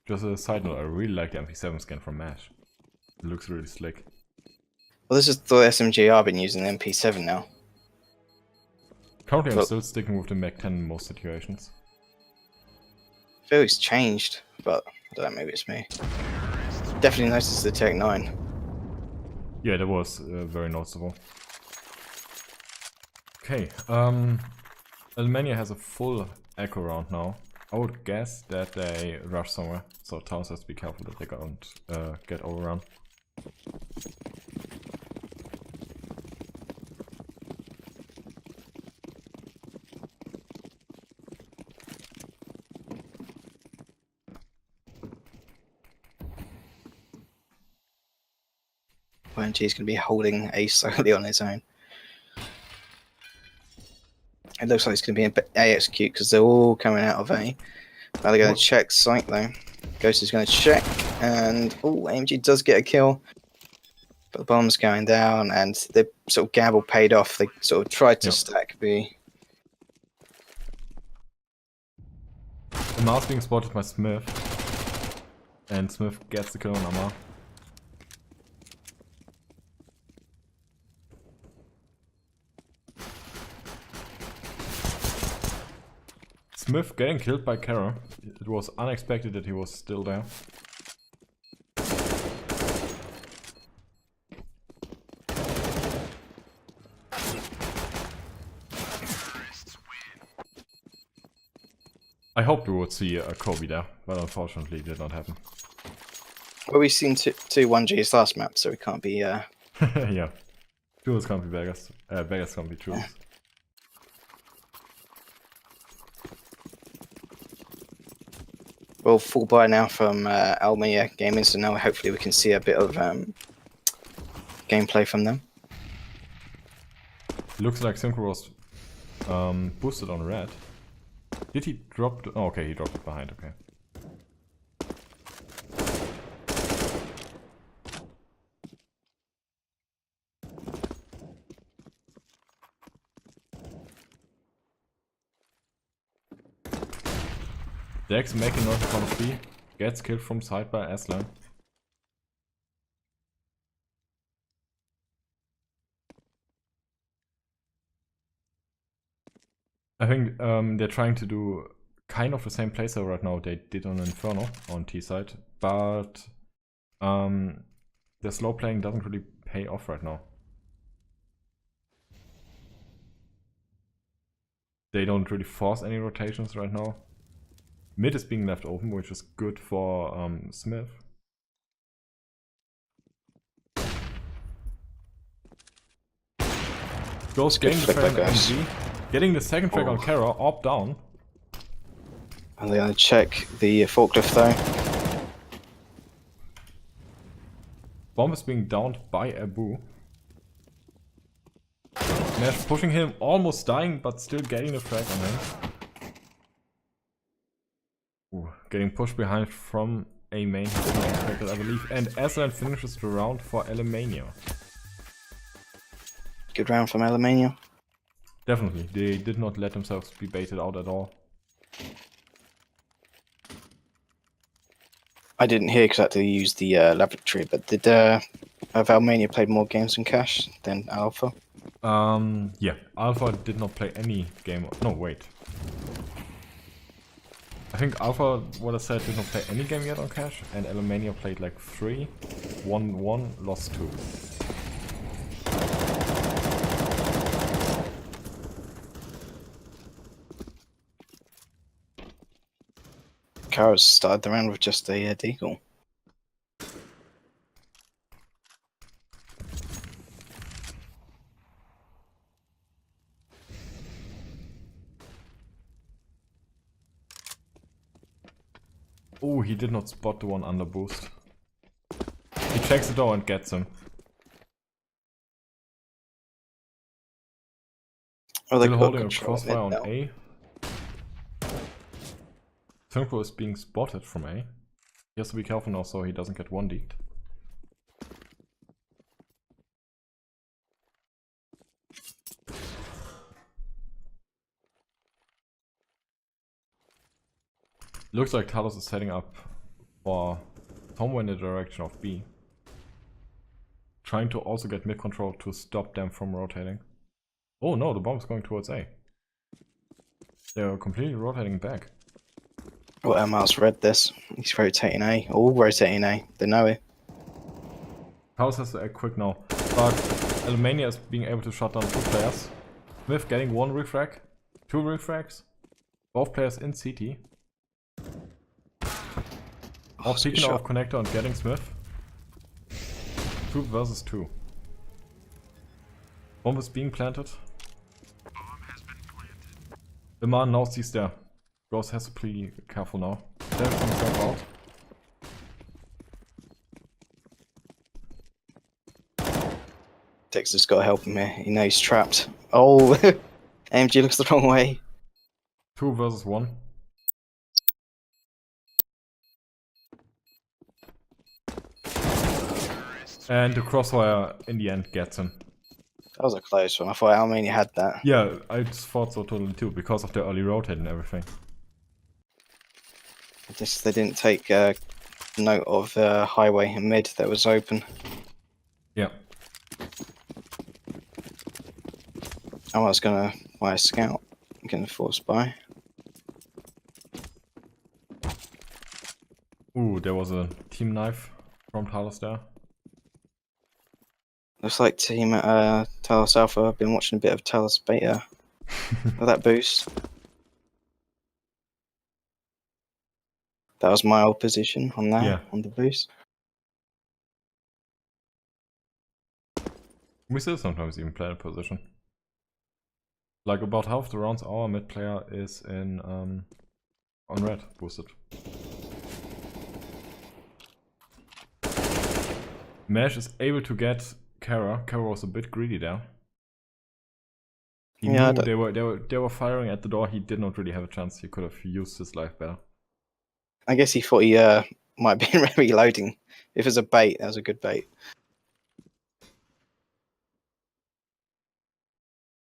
A: Just a side note, I really like the MP7 skin from Mesh. It looks really slick.
B: Well, this is the SMG I've been using, the MP7 now.
A: Currently I'm still sticking with the Mac 10 in most situations.
B: feel it's changed, but I don't know, maybe it's me. Definitely noticed the Tech 9.
A: Yeah, that was very noticeable. Okay, Alemania has a full echo round now. I would guess that they rush somewhere, so Talos has to be careful that they don't get overrun.
B: OMG is going to be holding A solely on his own. It looks like it's going to be an A execute because they're all coming out of A. Now they're going to check site though. Ghost is going to check, and oh, AMG does get a kill. But the bomb's going down, and the sort of gamble paid off. They sort of tried to stack B.
A: The mouse being spotted by Smith. And Smith gets the kill on Ahava. Smith getting killed by Kara. It was unexpected that he was still there. I hoped we would see a Kobe there, but unfortunately it did not happen.
B: Well, we've seen two 1Gs last map, so we can't be...
A: Yeah. Jules can't be Vegas. Vegas can't be Jules.
B: Well, full buy now from Alemania-Gaming, so now hopefully we can see a bit of gameplay from them.
A: Looks like Synchro was boosted on red. Did he drop? Oh, okay, he dropped it behind. Okay. Dex making noise in front of B, gets killed from side by Aslan. I think they're trying to do kind of the same playset right now they did on Inferno on T side, but the slow playing doesn't really pay off right now. They don't really force any rotations right now. Mid is being left open, which is good for Smith. Goes getting the frag on G, getting the second frag on Kara, op down.
B: And they're going to check the forklift though.
A: Bomb is being downed by Abu. Nash pushing him, almost dying, but still getting the frag on him. Ooh, getting pushed behind from A main, I believe. And Aslan finishes the round for Alemania.
B: Good round from Alemania.
A: Definitely, they did not let themselves be baited out at all.
B: I didn't hear because I had to use the lavatory, but did have Alemania played more games in Cash than Alpha?
A: Yeah, Alpha did not play any game. No, wait. I think Alpha, what I said, did not play any game yet on Cash, and Alemania played like 3, won 1, lost 2.
B: Kara's started the round with just a deagle.
A: Oh, he did not spot the one under boost. He checks the door and gets him.
B: Oh,
A: Still holding a crossfire on A. Synchro is being spotted from A. He has to be careful now so he doesn't get 1-deked. Looks like Talos is setting up for somewhere in the direction of B. Trying to also get mid control to stop them from rotating. Oh no, the bomb is going towards A. They're completely rotating back.
B: Well, Amar's read this. He's rotating A. All rotating A. They know it.
A: Talos has to act quick now. But Alemania is being able to shut down 2 players. Smith getting 1 refrag, 2 refrags. Both players in CT. Now peeking out of connector and getting Smith. 2 versus 2. Bomb is being planted. The man now sees there. Ghost has to be careful now. There's himself out.
B: Dexter's got to help him here. He knows he's trapped. Oh, AMG looks the wrong way.
A: 2 versus 1. And the crossfire in the end gets him.
B: That was a close one. I thought Alemania had that.
A: Yeah, I just thought so totally too, because of the early rotate and everything.
B: Just they didn't take note of the highway and mid that was open.
A: Yeah.
B: I was gonna buy a scout. I'm gonna force buy.
A: Ooh, there was a team knife from Talos there.
B: Looks like team Talos Alpha. I've been watching a bit of Talos Beta. With that boost. That was my old position on that,
A: Yeah.
B: on the boost.
A: We still sometimes even play a position. Like about half the rounds our mid player is in on red boosted. Mesh is able to get Kara. Kara was a bit greedy there. He
B: Yeah,
A: knew they were firing at the door. He did not really have a chance. He could have used his life better.
B: I guess he thought he might be reloading. If it's a bait, that was a good bait.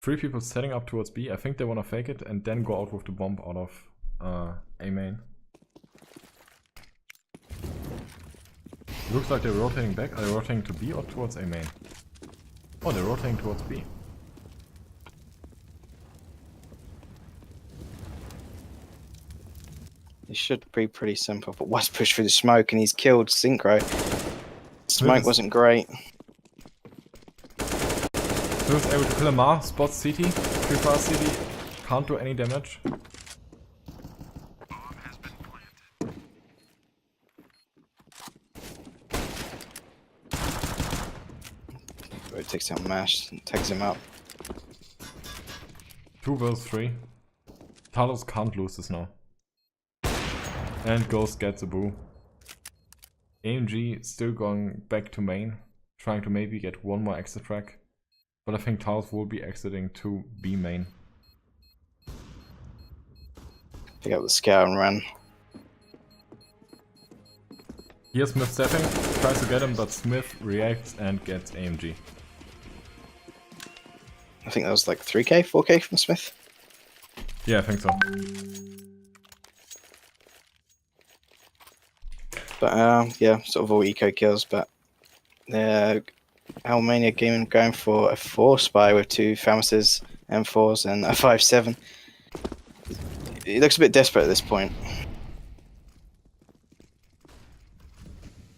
A: 3 people setting up towards B. I think they want to fake it and then go out with the bomb out of A main. Looks like they're rotating back. Are they rotating to B or towards A main? Oh, they're rotating towards B.
B: It should be pretty simple, but West pushed through the smoke and he's killed Synchro. Smoke wasn't great.
A: He was able to kill a Mar, spots CT, 3 fast CT, can't do any damage.
B: It takes out Mash and tags him up.
A: 2 versus 3. Talos can't lose this now. And Ghost gets a boo. AMG still going back to main, trying to maybe get 1 more exit track. But I think Talos will be exiting to B main.
B: Pick up the scout and run.
A: Here's Smith stepping, tries to get him, but Smith reacts and gets AMG.
B: I think that was like 3k, 4k from Smith.
A: Yeah, I think so.
B: But yeah, sort of all eco kills, but Alemania-Gaming going for a 4 spy with 2 Famouses, M4s and a 5-7. He looks a bit desperate at this point.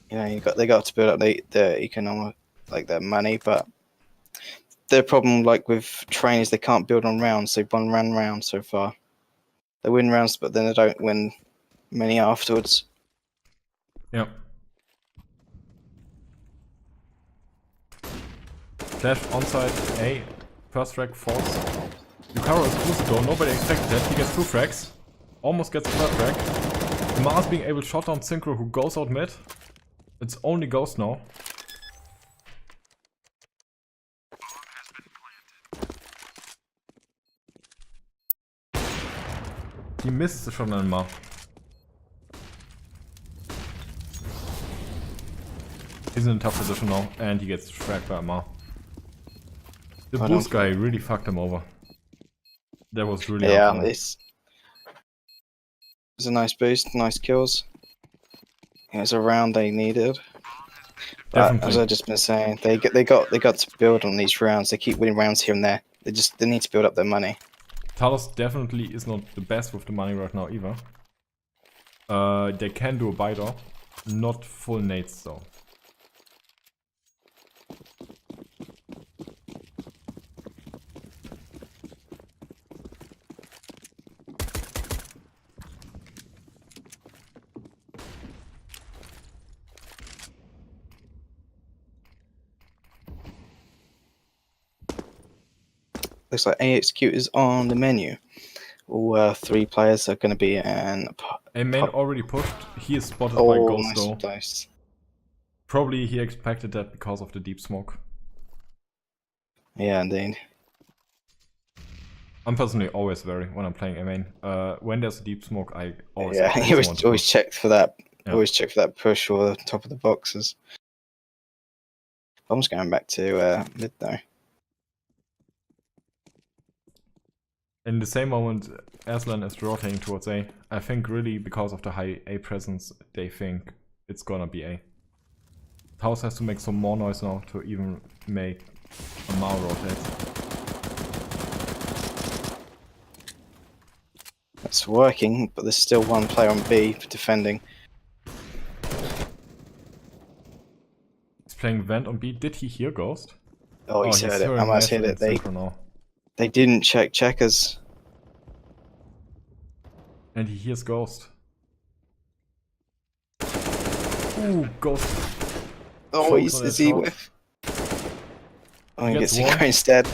B: You know, they got to build up the economic, like their money, but their problem, like with train, is they can't build on rounds. They've won rounds so far. They win rounds, but then they don't win many afterwards.
A: Yep. Flash onside A, first frag falls. Yukaro is boosted though, nobody expected that. He gets 2 frags, almost gets the 3rd frag. The Mars being able to shot down Synchro, who goes out mid. It's only Ghost now. He misses the shot on Mar. He's in a tough position now, and he gets fragged by Mar. The boost guy really fucked him over. That was really
B: yeah. It's a nice boost, nice kills. It was a round they needed. But as I've just been saying, they got to build on these rounds. They keep winning rounds here and there. They need to build up their money.
A: Talos definitely is not the best with the money right now either. They can do a biter, not full nades though.
B: Looks like AXQ is on the menu. All 3 players are going to be in.
A: A main already pushed. He is spotted by
B: Oh,
A: Ghost
B: nice
A: though.
B: place.
A: Probably he expected that because of the deep smoke.
B: Yeah, indeed.
A: I'm personally always very when I'm playing A main. When there's a deep smoke, I always
B: Yeah,
A: expect
B: you
A: someone to
B: always
A: push.
B: check for that.
A: Yeah.
B: Always check for that push or the top of the boxes. Bomb's going back to mid though.
A: In the same moment, Aslan is rotating towards A. I think really because of the high A presence, they think it's gonna be A. Talos has to make some more noise now to even make a Mao rotate.
B: It's working, but there's still 1 player on B for defending.
A: He's playing Vent on B. Did he hear Ghost?
B: Oh, he's heard it. I
A: hearing
B: must
A: Mash
B: hit it.
A: and Synchro now.
B: They didn't check checkers.
A: And he hears Ghost. Ooh, Ghost.
B: Oh,
A: Chokes on
B: is
A: that
B: he
A: shot.
B: with? Oh, he
A: Gets
B: gets
A: one.
B: Synchro instead.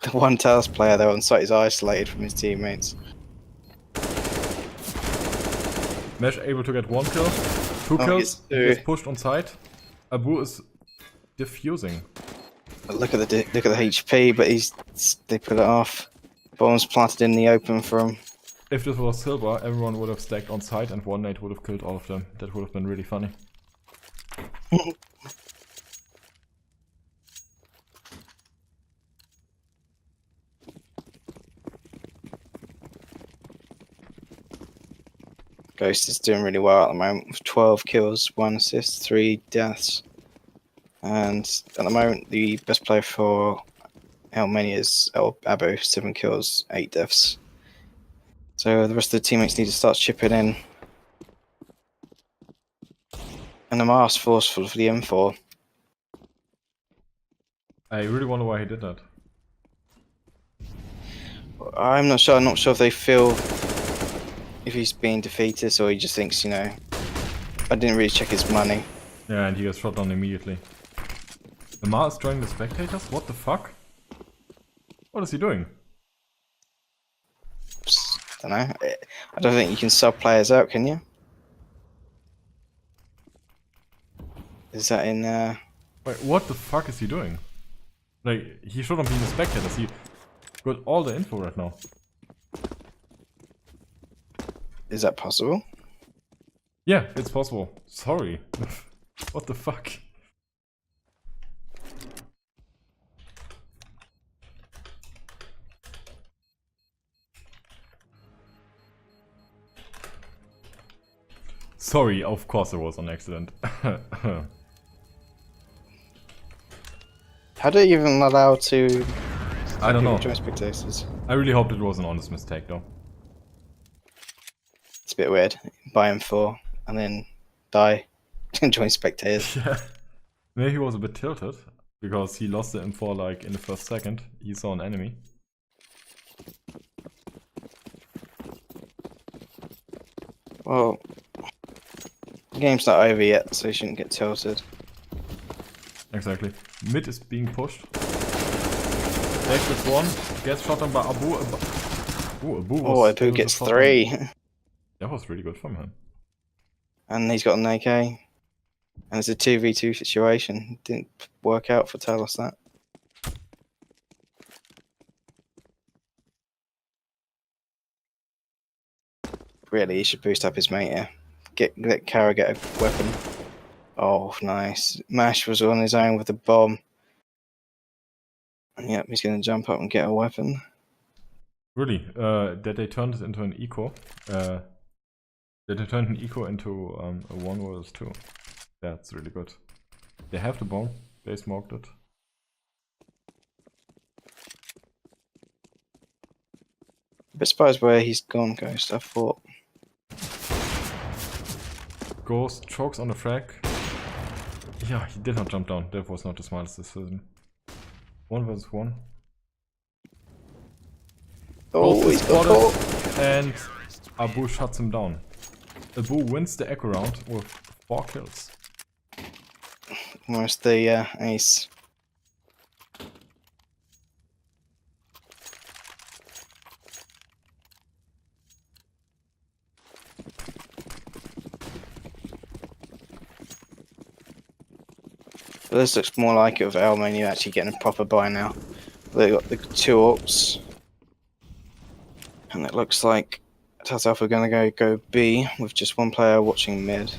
B: The 1 Talos player though on site is isolated from his teammates.
A: Mesh able to get 1 kill. 2
B: Oh,
A: kills. He
B: two.
A: gets pushed on site. Abu is diffusing.
B: Look at the HP, but they put it off. Bombs planted in the open for him.
A: If this was silver, everyone would have stacked on site and 1 nade would have killed all of them. That would have been really funny.
B: Ghost is doing really well at the moment with 12 kills, 1 assist, 3 deaths. And at the moment, the best player for Alemania is Abu, 7 kills, 8 deaths. So the rest of the teammates need to start chipping in. And the Mars forceful for the M4.
A: I really wonder why he did that.
B: I'm not sure. I'm not sure if they feel if he's being defeatist or he just thinks, you know, I didn't really check his money.
A: Yeah, and he gets shot down immediately. Lamar is joining the spectators? What the fuck? What is he doing?
B: I don't know. I don't think you can sub players out, can you? Is that in
A: Wait, what the fuck is he doing? Like, he shouldn't be in the spectators. He got all the info right now.
B: Is that possible?
A: Yeah, it's possible. Sorry. What the fuck? Sorry, of course it was an accident.
B: How do you even allow to
A: I don't know.
B: join spectators?
A: I really hoped it was an honest mistake though.
B: It's a bit weird. Buy M4 and then die and join spectators.
A: Yeah. Maybe he was a bit tilted because he lost the M4 like in the first second. He saw an enemy.
B: Well, the game's not over yet, so you shouldn't get tilted.
A: Exactly. Mid is being pushed. Dex gets 1. Gets shot on by Abu. Ooh, Abu was
B: Oh, Abu
A: able to
B: gets
A: shot
B: 3.
A: on. That was really good from him.
B: And he's got an AK. And it's a 2v2 situation. Didn't work out for Talos that. Really, he should boost up his mate here. Let Kara get a weapon. Oh, nice. Mash was on his own with the bomb. Yep, he's going to jump up and get a weapon.
A: Really, that they turned it into an eco. That they turned an eco into a 1 versus 2. That's really good. They have the bomb. They smoked it.
B: A bit surprised where he's gone, Ghost. I thought.
A: Ghost chokes on the frag. Yeah, he did not jump down. That was not the smartest decision. 1 versus 1.
B: Oh,
A: Ghost is
B: he's got
A: spotted,
B: caught.
A: and Abu shuts him down. Abu wins the echo round with 4 kills.
B: Almost the ace. But this looks more like it with Alemania actually getting a proper buy now. They got the 2 orcs. And it looks like Talos Alpha are going to go B with just 1 player watching mid.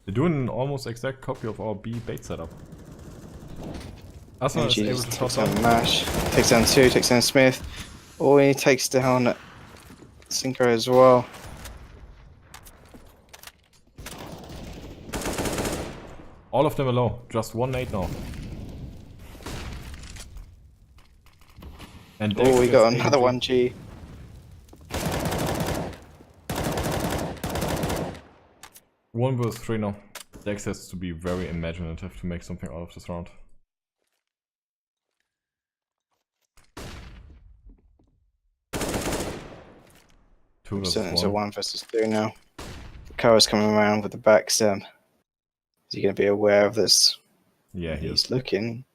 A: They're doing an almost exact copy of our B bait setup. Aslan is able to shot
B: takes down
A: down.
B: Mash, takes down 2, takes down Smith. Oh, he takes down Synchro as well.
A: All of them are low, just 1 nade now. And
B: Oh, we
A: Dex
B: got
A: gets
B: another
A: AMG.
B: 1G.
A: One versus 3 now. Dex has to be very imaginative to make something out of this round. Two
B: So
A: versus
B: it's a
A: 1.
B: 1 versus 2 now. Kara's coming around with the backstab. Is he going to be aware of this?
A: Yeah, he is.
B: He's looking.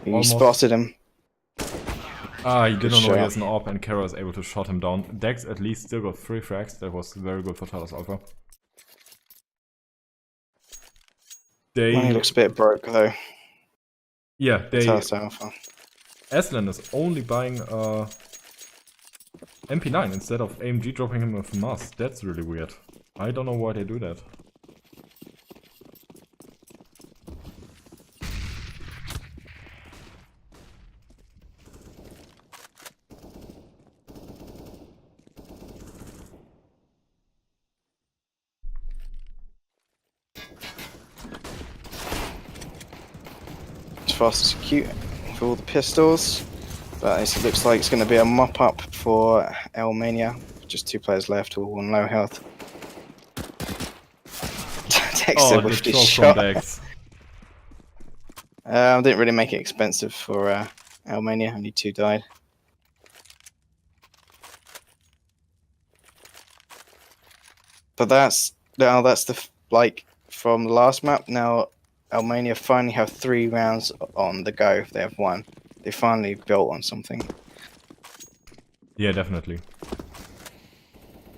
B: He
A: Almost.
B: spotted him.
A: Ah, he didn't know he
B: shot.
A: has an AWP and Kara is able to shot him down. Dex at least still got 3 frags. That was very good for Talos Alpha.
B: He looks a bit broke though.
A: Yeah,
B: Talos Alpha.
A: Aslan is only buying MP9 instead of AMG dropping him with Mass. That's really weird. I don't know why they do that.
B: Fast as cute with all the pistols. But it looks like it's going to be a mop up for Alemania. Just 2 players left, all on low health. Dexter with his shot.
A: Dex.
B: Didn't really make it expensive for Alemania, only 2 died. But that's the like from the last map. Now Alemania finally have 3 rounds on the go. They have 1. They finally built on something.
A: Yeah, definitely.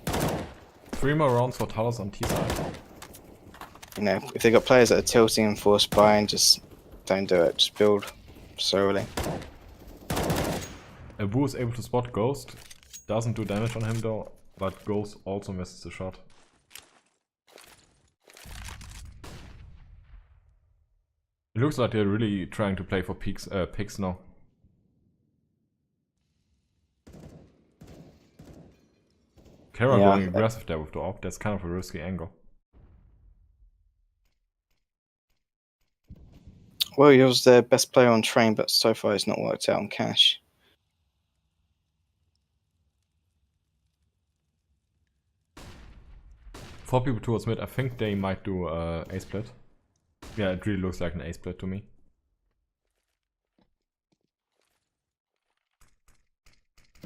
A: 3 more rounds for Talos on T side.
B: You know, if they got players that are tilting and force buying, just don't do it. Just build slowly.
A: Abu is able to spot Ghost. Doesn't do damage on him though, but Ghost also misses the shot. It looks like they're really trying to play for picks now. Kara going aggressive there with the AWP, that's kind of a risky angle.
B: Well, he was their best player on train, but so far it's not worked out on cash.
A: Four people towards mid, I think they might do A split. Yeah, it really looks like an A split to me.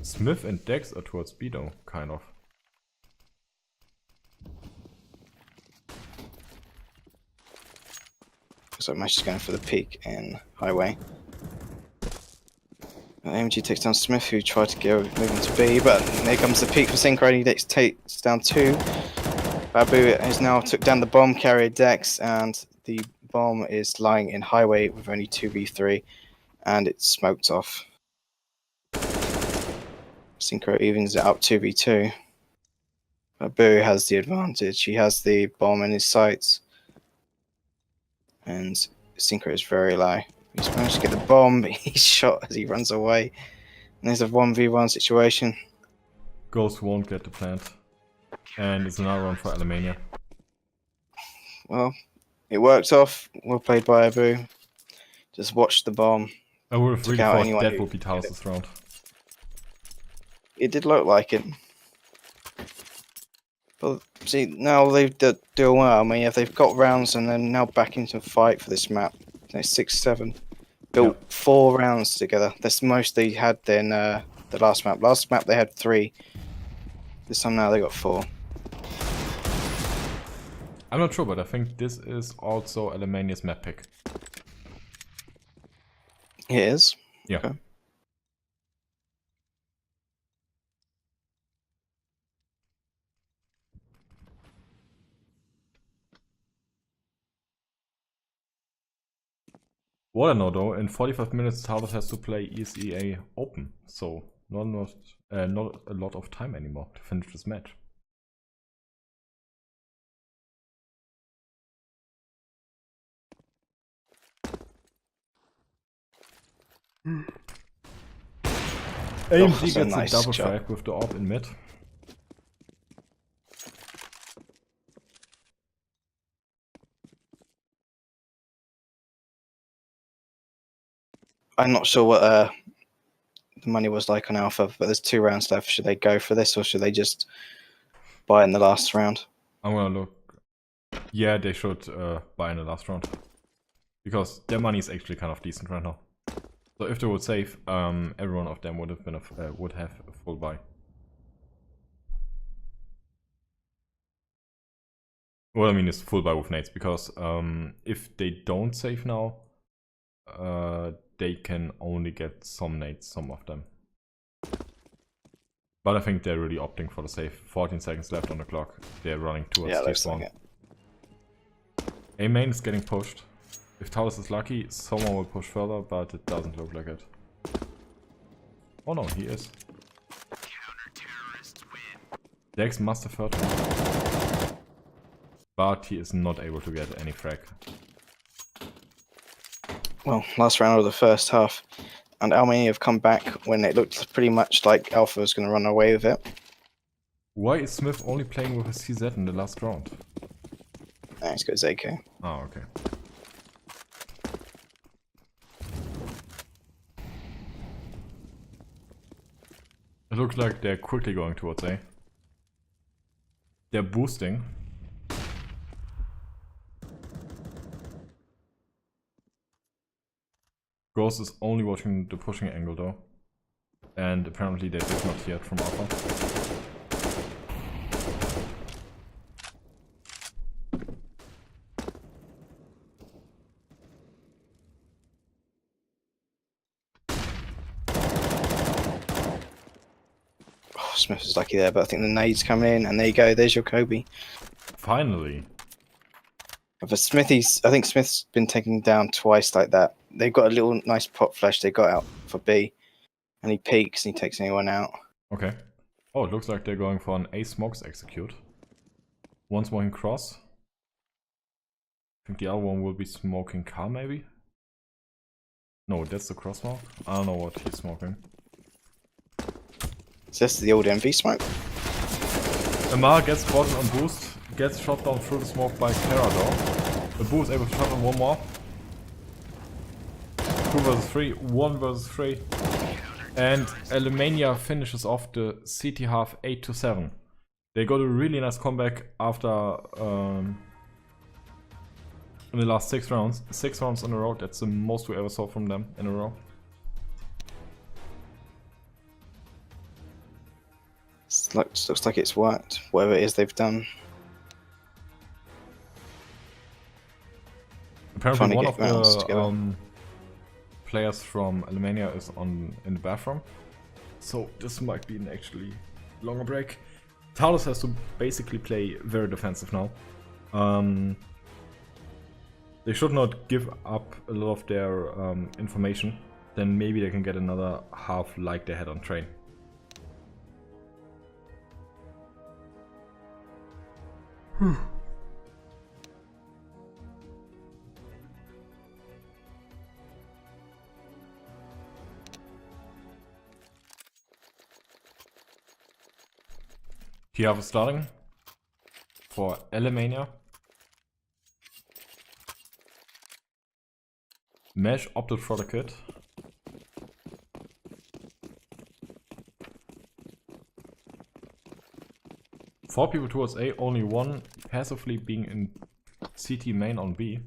A: Smith and Dex are towards B though, kind of.
B: So Mash is going for the peak in Highway. AMG takes down Smith, who tried to go moving to B, but here comes the peak for Synchro. He takes down 2. Babu has now took down the bomb carrier Dex, and the bomb is lying in Highway with only 2v3, and it's smoked off. Synchro evens it up 2v2. Babu has the advantage. He has the bomb in his sights, and Synchro is very low. He's managed to get the bomb, but he's shot as he runs away. And there's a 1v1 situation.
A: Ghost won't get the plant. And it's another round for Alemania.
B: Well, it worked off. Well played by Abu. Just watch the bomb.
A: I would have
B: Took
A: really
B: out
A: thought
B: anyone
A: that
B: who
A: would be Talos' round.
B: It did look like it. Well, see, now they've doing well. I mean, if they've got rounds and they're now back into a fight for this map. You know, 6-7. Built 4 rounds together. That's the most they had in the last map. Last map they had 3. This time now they got 4.
A: I'm not sure, but I think this is also Alemania's map pick.
B: It is?
A: Yeah.
B: Okay.
A: What I know though, in 45 minutes Talos has to play ESEA Open, so not a lot of time anymore to finish this match. AMG
B: that's
A: gets
B: a
A: a
B: nice
A: double
B: shot.
A: frag with the AWP in mid.
B: I'm not sure what the money was like on Alpha, but there's 2 rounds left. Should they go for this or should they just buy in the last round?
A: I'm gonna look. Yeah, they should buy in the last round. Because their money is actually kind of decent right now. So if they would save, every one of them would have been would have a full buy. What I mean is full buy with nades, because if they don't save now, they can only get some nades, some of them. But I think they're really opting for the save. 14 seconds left on the clock. They're running towards T-spawn.
B: Like
A: A main is getting pushed. If Talos is lucky, someone will push further, but it doesn't look like it. Oh no, he is. Dex must have hurt him. But he is not able to get any frag.
B: Well, last round of the first half. And Alemania have come back when it looked pretty much like Alpha was going to run away with it.
A: Why is Smith only playing with a CZ in the last round?
B: Let's go ZK.
A: Oh, okay. It looks like they're quickly going towards A. They're boosting. Ghost is only watching the pushing angle though. And apparently they did not hear it from Alpha.
B: Oh, Smith is lucky there, but I think the nade's coming in, and there you go, there's your Kobe.
A: Finally.
B: But Smithy's, I think Smith's been taken down twice like that. They've got a little nice pop flash they got out for B, and he peeks and he takes anyone out.
A: Okay. Oh, it looks like they're going for an A smokes execute. One smoking cross. I think the other one will be smoking car maybe? No, that's the cross smoke. I don't know what he's smoking.
B: Is this the old MV smoke?
A: Amar gets spotted on boost, gets shot down through the smoke by Carador. The boost able to shot on one more. 2 versus 3, 1 versus 3. And Alemania finishes off the CT half 8-7. They got a really nice comeback after in the last 6 rounds. 6 rounds in a row, that's the most we ever saw from them in a row.
B: Looks like it's worked, whatever it is they've done.
A: Apparently one of the players from Alemania is in the bathroom. So this might be an actually longer break. Talos has to basically play very defensive now. They should not give up a lot of their information. Then maybe they can get another half like they had on train. Ahava starting for Alemania. Mesh opted for the kit. 4 people towards A, only one passively being in CT main on B.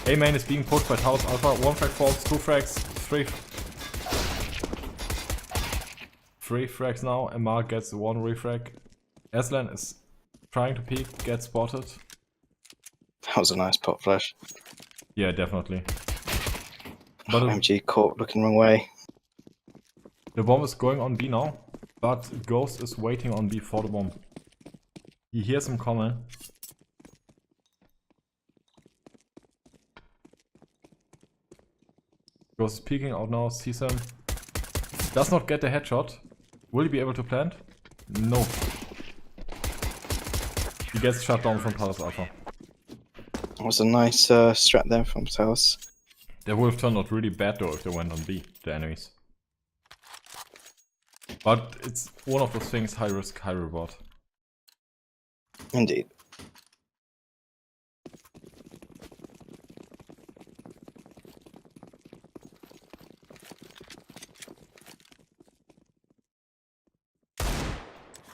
A: A main is being pushed by Talos Alpha. 1 frag falls, 2 frags, 3 frags now. Amar gets 1 refrag. Aslan is trying to peek, gets spotted.
B: That was a nice pop flash.
A: Yeah, definitely. But
B: MG caught looking wrong way.
A: the bomb is going on B now, but Ghost is waiting on B for the bomb. He hears him coming. Ghost is peeking out now, sees him. Does not get the headshot. Will he be able to plant? No. He gets shut down from Talos Alpha.
B: That was a nice strat there from Talos.
A: That would have turned out really bad though if they went on B, the enemies. But it's one of those things, high risk, high reward.
B: Indeed.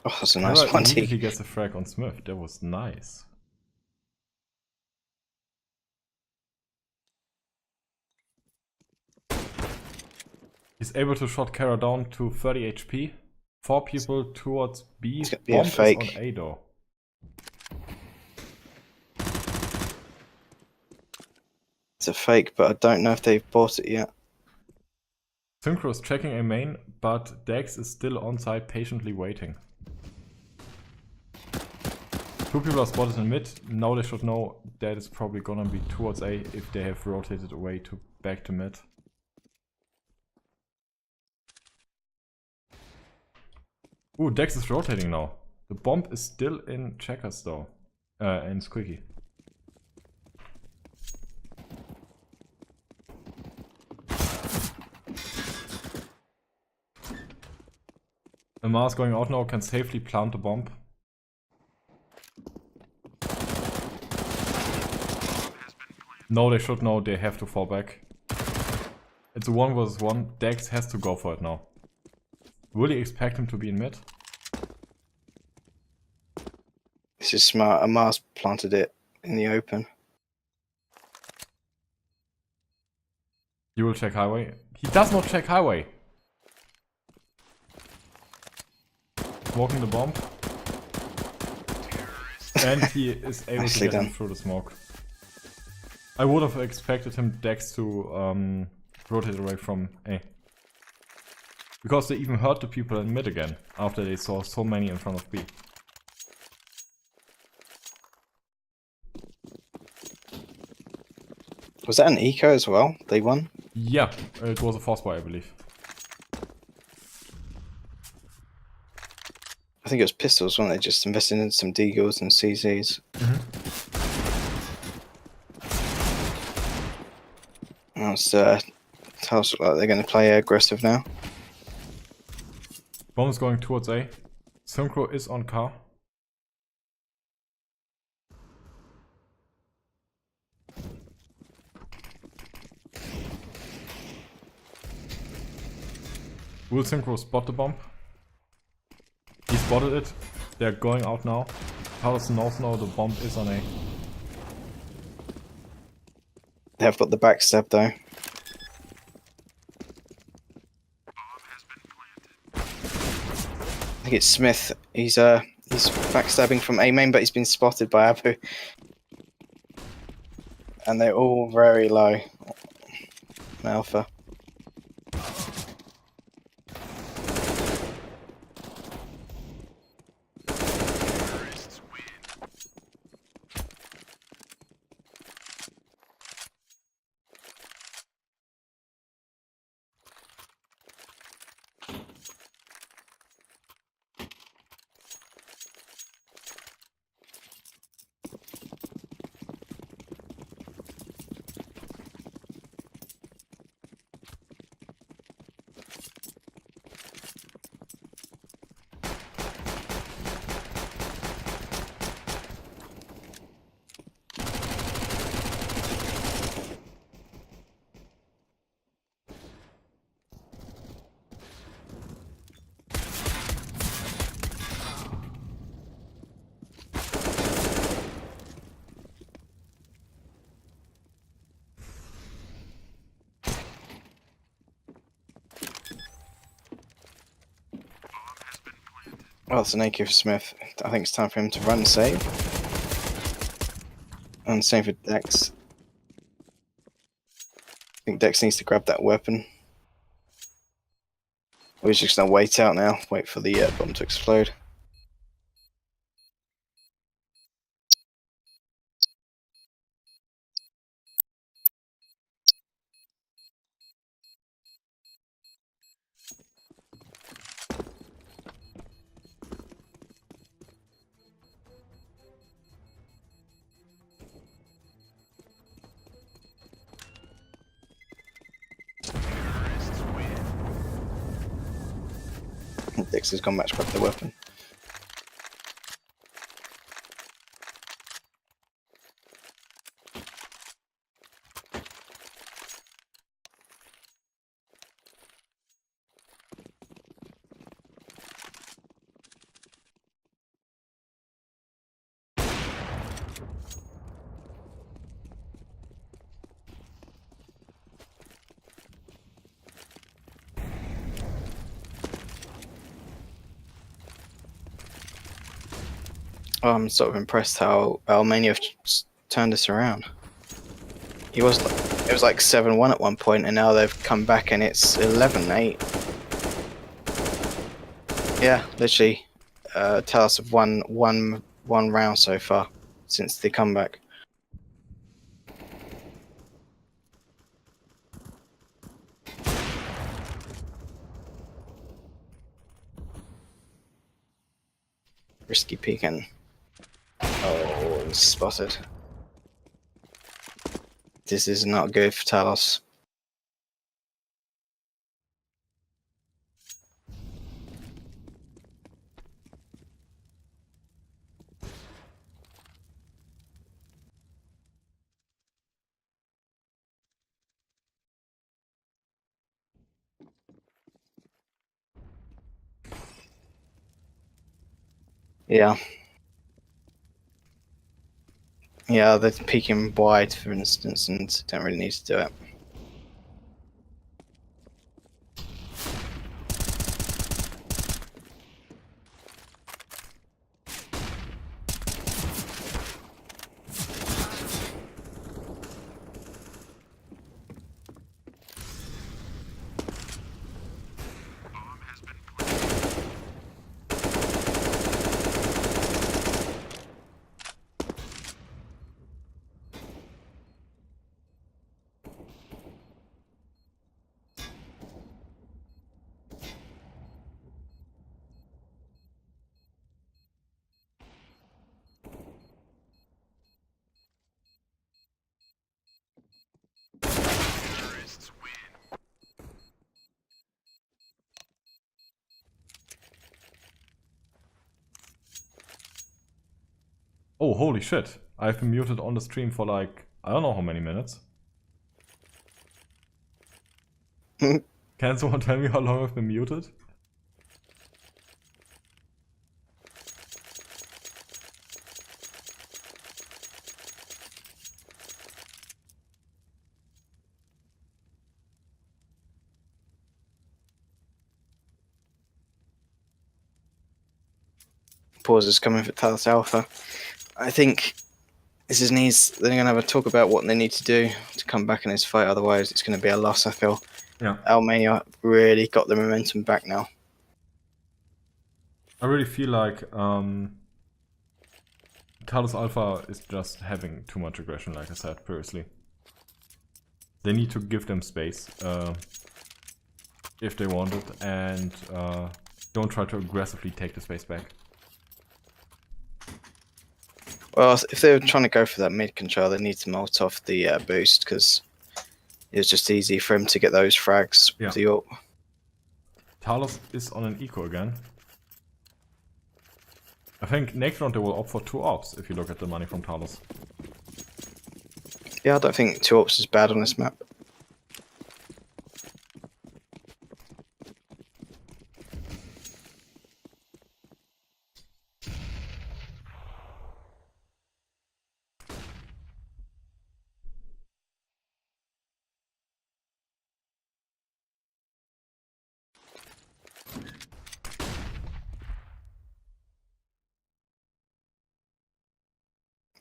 B: Oh, that's a nice
A: Kara
B: one.
A: immediately gets a frag on Smith. That was nice. He's able to shot Kara down to 30 HP. 4 people towards B.
B: It's gonna be a
A: Bomb is
B: fake.
A: on A though.
B: It's a fake, but I don't know if they've bought it yet.
A: Synchro is checking A main, but Dex is still on site patiently waiting. 2 people are spotted in mid. Now they should know that it's probably gonna be towards A if they have rotated away to back to mid. Ooh, Dex is rotating now. The bomb is still in checkers though. And Squeaky. Amar's going out now, can safely plant the bomb. No, they should know they have to fall back. It's a 1 vs 1. Dex has to go for it now. Will he expect him to be in mid?
B: This is smart. Amar's planted it in the open.
A: He will check highway. He does not check highway. Smoking the bomb. And he is able
B: Nicely
A: to get him
B: done.
A: through the smoke. I would have expected him Dex to rotate away from A. Because they even hurt the people in mid again, after they saw so many in front of B.
B: Was that an eco as well? They won?
A: Yeah, it was a force buy, I believe.
B: I think it was pistols, weren't they? Just investing in some deagles and CZs. Now it's Talos look like they're going to play aggressive now.
A: Bomb is going towards A. Synchro is on car. Will Synchro spot the bomb? He spotted it. They're going out now. Talos knows now the bomb is on A.
B: They have got the backstab though. I think it's Smith. He's backstabbing from A main, but he's been spotted by Abu. And they're all very low. on Alpha. Oh, it's an AK for Smith. I think it's time for him to run save. And same for Dex. I think Dex needs to grab that weapon. Or he's just gonna wait out now, wait for the bomb to explode. Dex has gone back to grab the weapon. I'm sort of impressed how Alemania have turned this around. It was like 7-1 at one point, and now they've come back and it's 11-8. Yeah, literally, Talos have won one round so far since the comeback. Risky peeking. Oh, he's spotted. This is not good for Talos. Yeah. Yeah, they're peeking wide, for instance, and don't really need to do it.
A: Oh, holy shit. I've been muted on the stream for like, I don't know how many minutes. Can someone tell me how long I've been muted?
B: Pause is coming for Talos Alpha. I think this is needs. They're going to have a talk about what they need to do to come back in this fight. Otherwise, it's going to be a loss. I feel.
A: Yeah.
B: Alemania really got the momentum back now.
A: I really feel like Talos Alpha is just having too much aggression, like I said previously. They need to give them space if they want it, and don't try to aggressively take the space back.
B: Well, if they were trying to go for that mid control, they need to melt off the boost, because it was just easy for him to get those frags with the ult.
A: Talos is on an eco again. I think next round they will opt for 2 ops if you look at the money from Talos.
B: Yeah, I don't think 2 ops is bad on this map.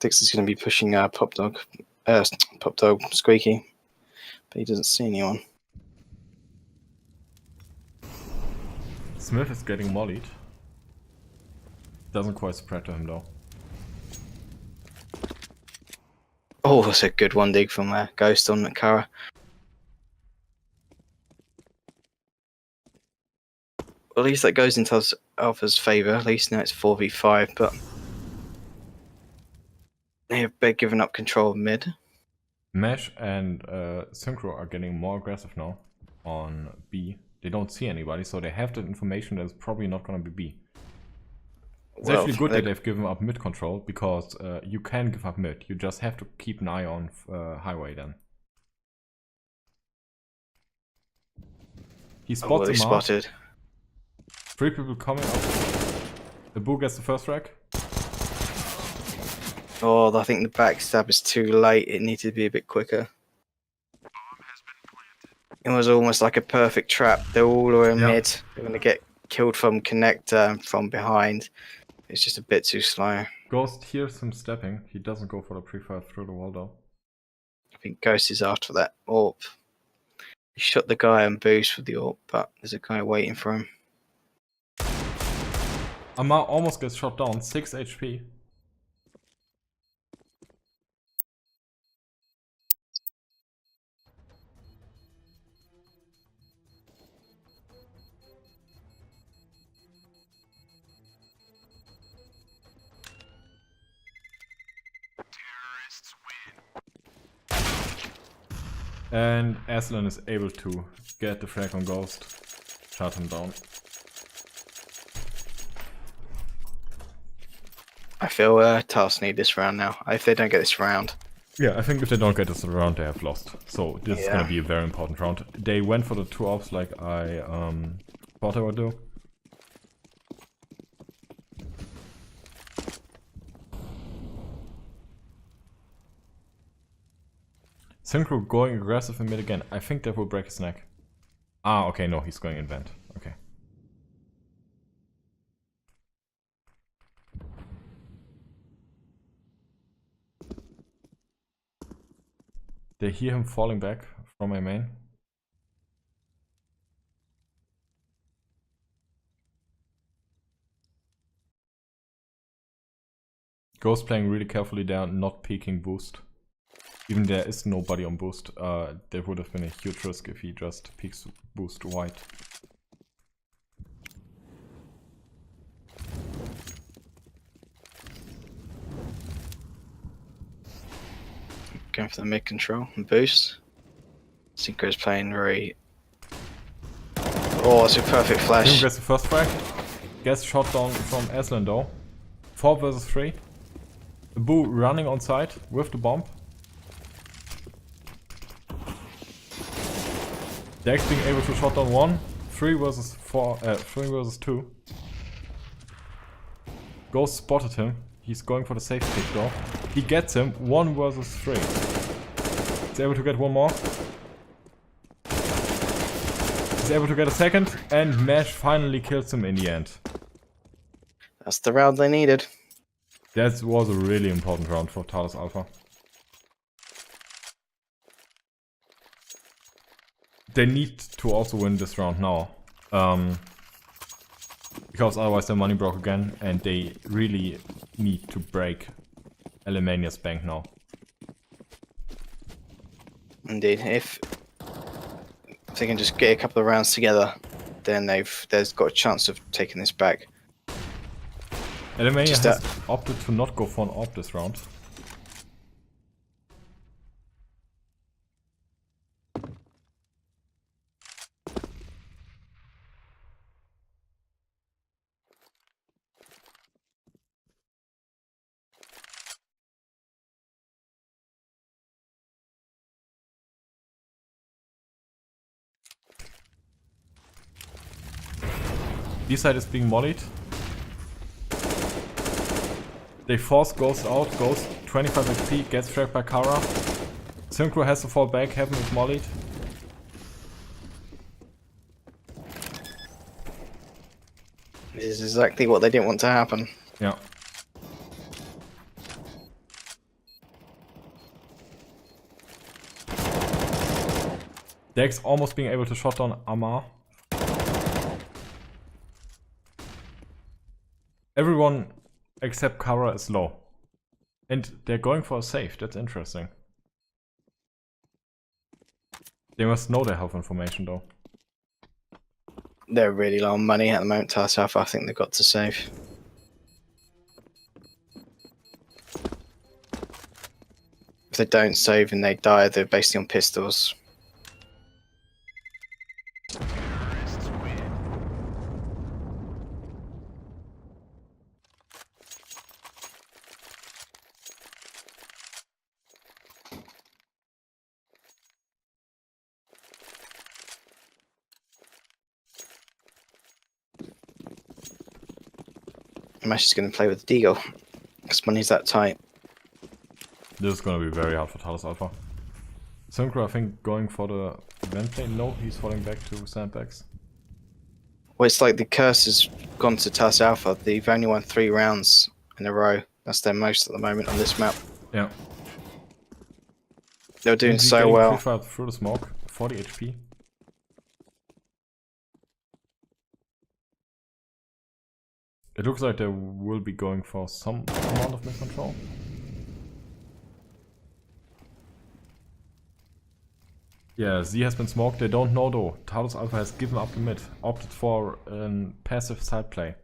B: Dixon's going to be pushing Pop Dog Squeaky, but he doesn't see anyone.
A: Smith is getting mollied. Doesn't quite spread to him though.
B: Oh, that's a good one dig from Ghost on Kara. Well, at least that goes into Alpha's favour. At least now it's 4v5, but they have given up control of mid.
A: Mesh and Synchro are getting more aggressive now on B. They don't see anybody, so they have the information that it's probably not going to be B. It's actually good that they've given up mid control, because you can give up mid. You just have to keep an eye on highway then. He spots him
B: spotted.
A: 3 people coming up. The Boo gets the first frag.
B: Oh, I think the backstab is too late. It needed to be a bit quicker. It was almost like a perfect trap. They're all in mid. They're going to get killed from connector from behind. It's just a bit too slow.
A: Ghost hears him stepping. He doesn't go for the pre-fire through the wall though.
B: I think Ghost is after that AWP. He shot the guy on boost with the AWP, but there's a guy waiting for him.
A: Amar almost gets shot down, 6 HP. And Aslan is able to get the frag on Ghost, shut him down.
B: I feel Talos need this round now. If they don't get this round.
A: Yeah, I think if they don't get this round, they have lost. So this is going to be a very important round. They went for the 2 offs like I thought they would do. Synchro going aggressive in mid again. I think that will break his neck. Ah, okay, no, he's going in vent. Okay. They hear him falling back from my main. Ghost playing really carefully there, not peeking boost. Even there is nobody on boost. There would have been a huge risk if he just peeks boost wide.
B: Going for the mid control and boost. Synchro's playing very... Oh, it's a perfect flash.
A: Synchro gets the first frag. Gets shot down from Aslan though. 4 versus 3. The Boo running on side with the bomb. Dex being able to shot down 1. 3 versus 2. Ghost spotted him. He's going for the safe pick though. He gets him. 1 versus 3. He's able to get 1 more. He's able to get a second. And Mesh finally kills him in the end.
B: That's the round they needed.
A: That was a really important round for Talos Alpha. They need to also win this round now. Because otherwise their money broke again, and they really need to break Alemania's bank now.
B: Indeed. If they can just get a couple of rounds together, then there's got a chance of taking this back.
A: Alemania has opted to not go for an AWP this round. B side is being mollied. They force Ghost out. Ghost 25 HP, gets fragged by Kara. Synchro has to fall back, Heaven is mollied.
B: This is exactly what they didn't want to happen.
A: Yeah. Dex almost being able to shot down Amar. Everyone except Kara is low. And they're going for a save, that's interesting. They must know their health information though.
B: They're really low on money at the moment, Talos Alpha. I think they've got to save. If they don't save and they die, they're basically on pistols. I'm actually going to play with the Deagle, because money's that tight.
A: This is gonna be very hard for Talos Alpha. Synchro, I think, going for the vent plane. No, he's falling back to sandbags.
B: Well, it's like the curse has gone to Talos Alpha. They've only won 3 rounds in a row. That's their most at the moment on this map.
A: Yeah.
B: They're doing so well.
A: Through the smoke, 40 HP. It looks like they will be going for some amount of mid control. Yeah, Z has been smoked. They don't know though. Talos Alpha has given up the mid, opted for a passive side play.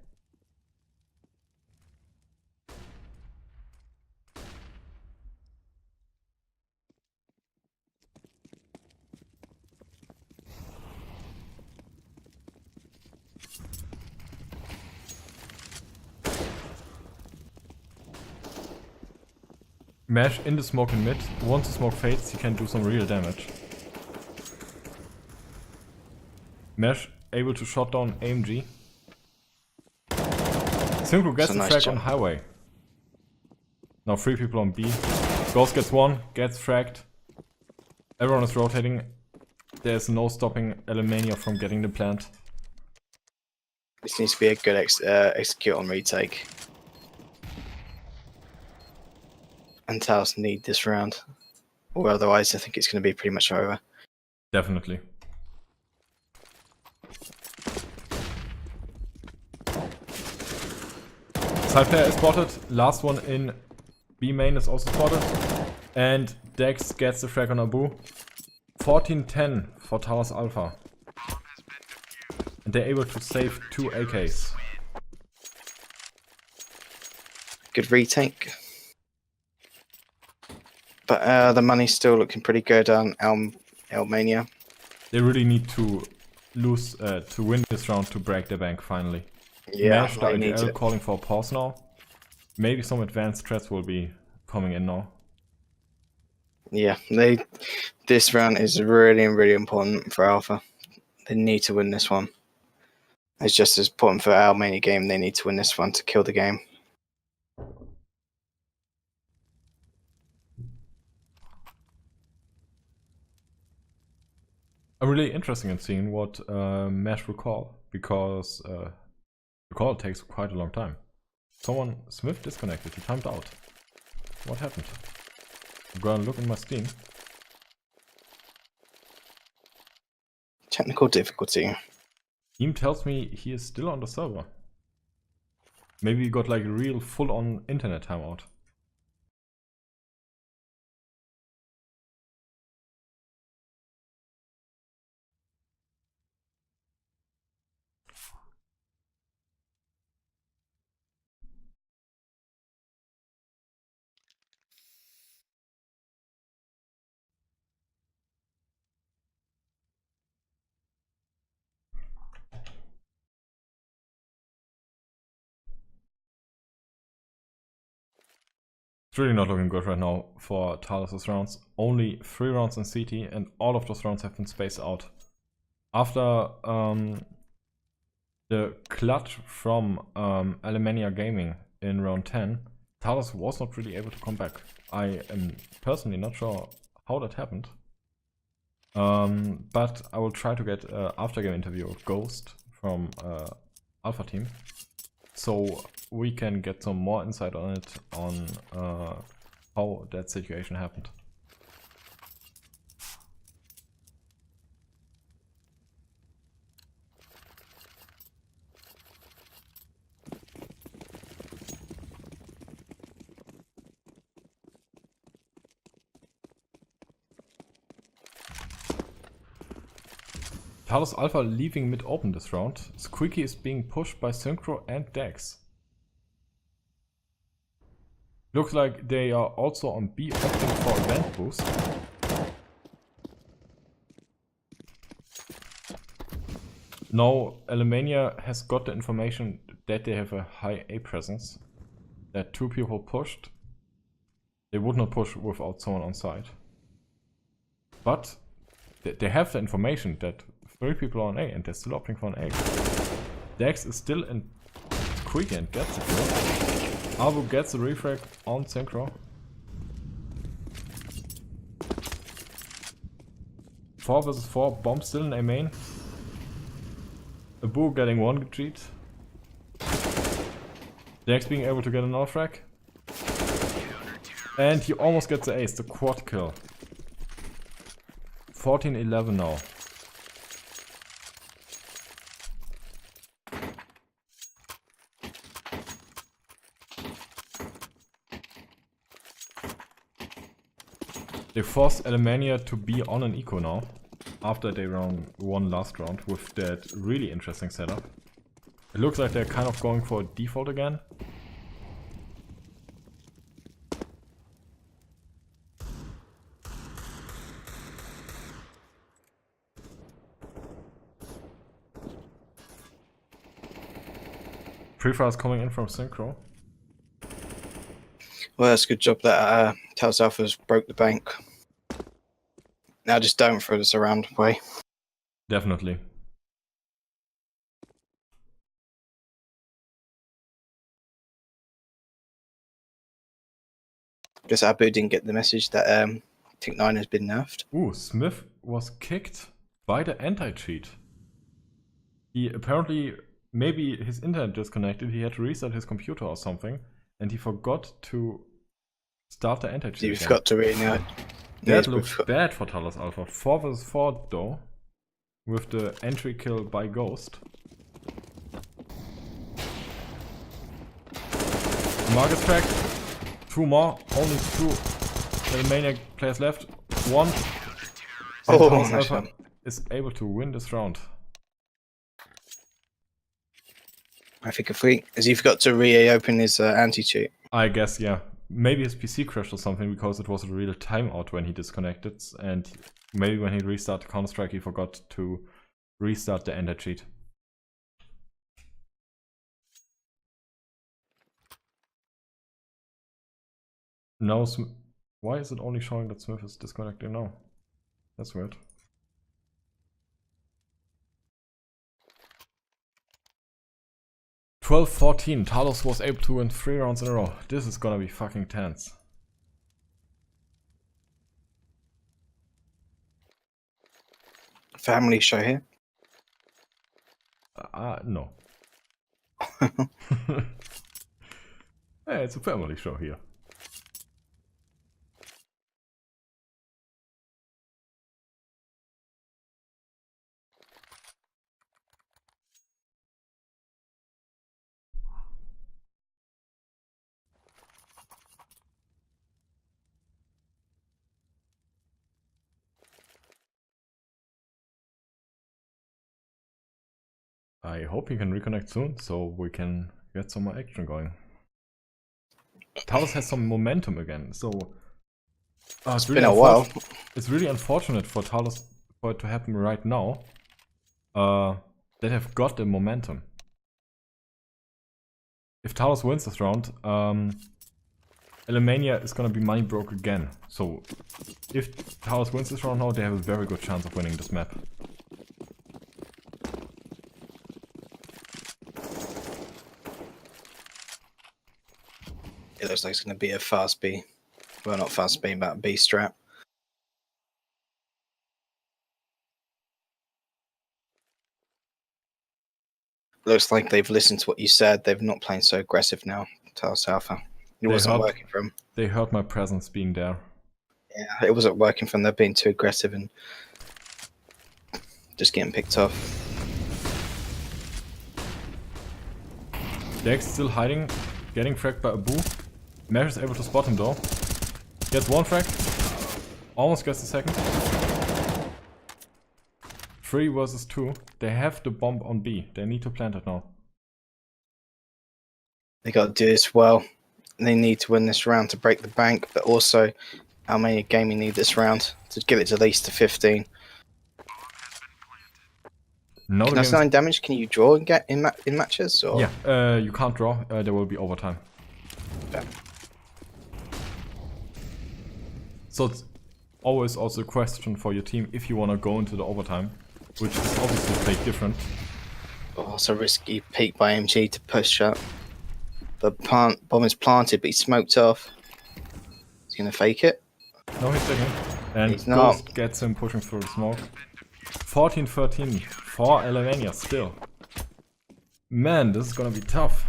A: Mesh in the smoke in mid. Once the smoke fades, he can do some real damage. Mesh able to shot down AMG. Synchro gets the frag on highway. Now 3 people on B. Ghost gets 1, gets fragged. Everyone is rotating. There's no stopping Alemania from getting the plant.
B: This needs to be a good execute on retake. And Talos need this round. Or otherwise I think it's going to be pretty much over.
A: Definitely. Side player is spotted. Last one in B main is also spotted. And Dex gets the frag on Abu. 14-10 for Talos Alpha. And they're able to save 2 AKs.
B: Good retake. But the money's still looking pretty good on Alemania.
A: They really need to lose to win this round to break their bank finally.
B: Yeah,
A: Mesh,
B: they need to.
A: calling for a pause now. Maybe some advanced threats will be coming in now.
B: Yeah, this round is really, really important for Alpha. They need to win this one. It's just as important for Alemania-Gaming. They need to win this one to kill the game.
A: I'm really interested in seeing what Mesh will call, because the call takes quite a long time. Smith disconnected, he timed out. What happened? I'm gonna look in my Steam.
B: Technical difficulty.
A: Steam tells me he is still on the server. Maybe he got like a real full-on internet timeout. It's really not looking good right now for Talos' rounds. Only 3 rounds in CT and all of those rounds have been spaced out. After the clutch from Alemania-Gaming in round 10, Talos was not really able to come back. I am personally not sure how that happened. But I will try to get an after-game interview of Ghost from Alpha Team, so we can get some more insight on it, on how that situation happened. Talos Alpha leaving mid-open this round. Squeaky is being pushed by Synchro and Dex. Looks like they are also on B opting for event boost. Now Alemania has got the information that they have a high A presence. That 2 people pushed. They would not push without someone on site. But they have the information that 3 people are on A and they're still opting for an A. Dex is still in Squeaky and gets it. Ahava gets the refrag on Synchro. 4 vs 4, bomb still in A main. Abu getting 1 retreat. Dex being able to get an frag. And he almost gets the ace, the quad kill. 14-11 now. They forced Alemania to be on an eco now, after they won last round with that really interesting setup. It looks like they're kind of going for a default again. Pre-fire is coming in from Synchro.
B: Well, that's a good job that Talos Alpha's broke the bank. Now just don't throw this around way.
A: Definitely.
B: Guess Abu didn't get the message that Tick 9 has been nerfed.
A: Ooh, Smith was kicked by the anti-cheat. He apparently, maybe his internet disconnected, he had to restart his computer or something, and he forgot to start the anti-cheat.
B: You forgot to reignite.
A: That looks bad for Talos Alpha. 4 vs 4 though, with the entry kill by Ghost. Marcus track. 2 more, only 2 Alemania players left. 1. And Talos Alpha is able to win this round.
B: I think as he forgot to reopen his anti-cheat.
A: I guess, yeah. Maybe his PC crashed or something because it was a real timeout when he disconnected, and maybe when he restarted Counter-Strike he forgot to restart the anti-cheat. No, why is it only showing that Smith is disconnected now? That's weird. (12-14). Talos was able to win 3 rounds in a row. This is gonna be fucking tense.
B: Family show here.
A: No. Hey, it's a family show here. I hope he can reconnect soon, so we can get some more action going. Talos has some momentum again, so...
B: it's been a while.
A: It's really unfortunate for Talos for it to happen right now. They have got the momentum. If Talos wins this round, Alemania is gonna be money broke again. So, if Talos wins this round now, they have a very good chance of winning this map.
B: It looks like it's going to be a fast B. Well, not fast B, but B strap. Looks like they've listened to what you said. They're not playing so aggressive now, Talos Alpha. It wasn't working for them.
A: They heard my presence being there.
B: Yeah, it wasn't working for them. They're being too aggressive and just getting picked off.
A: Dex still hiding, getting fragged by Abu. Mesh is able to spot him though. Gets 1 frag. Almost gets the second. 3 versus 2. They have the bomb on B. They need to plant it now.
B: They got to do this well. They need to win this round to break the bank, but also Alemania-Gaming need this round to get it to at least to 15.
A: No,
B: Can 99 damage? Can you draw and get in matches? Or?
A: Yeah, you can't draw. There will be overtime.
B: Yeah.
A: So it's always also a question for your team if you want to go into the overtime, which is obviously played different.
B: Also risky peek by MG to push up. The bomb is planted, but he's smoked off. He's gonna fake it.
A: No, he's taking. And
B: he's not.
A: Ghost gets him pushing through the smoke. 14-13 for Alemania still. Man, this is gonna be tough.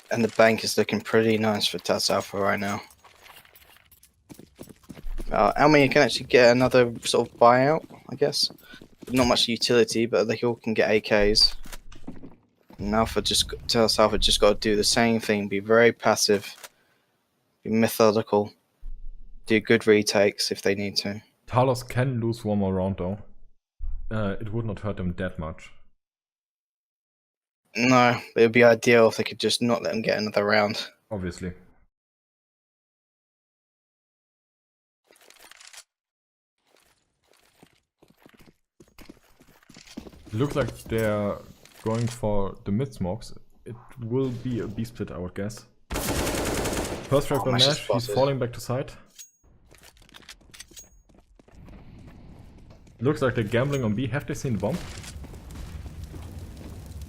B: And the bank is looking pretty nice for Talos Alpha right now. Alemania can actually get another sort of buyout, I guess. Not much utility, but they all can get AKs. And Talos Alpha just got to do the same thing. Be very passive. Be methodical. Do good retakes if they need to.
A: Talos can lose one more round though. It would not hurt them that much.
B: No, it would be ideal if they could just not let them get another round.
A: Obviously. Looks like they're going for the mid smokes. It will be a B split, I would guess. First strike by Mesh, he's falling back to side. Looks like they're gambling on B. Have they seen the bomb?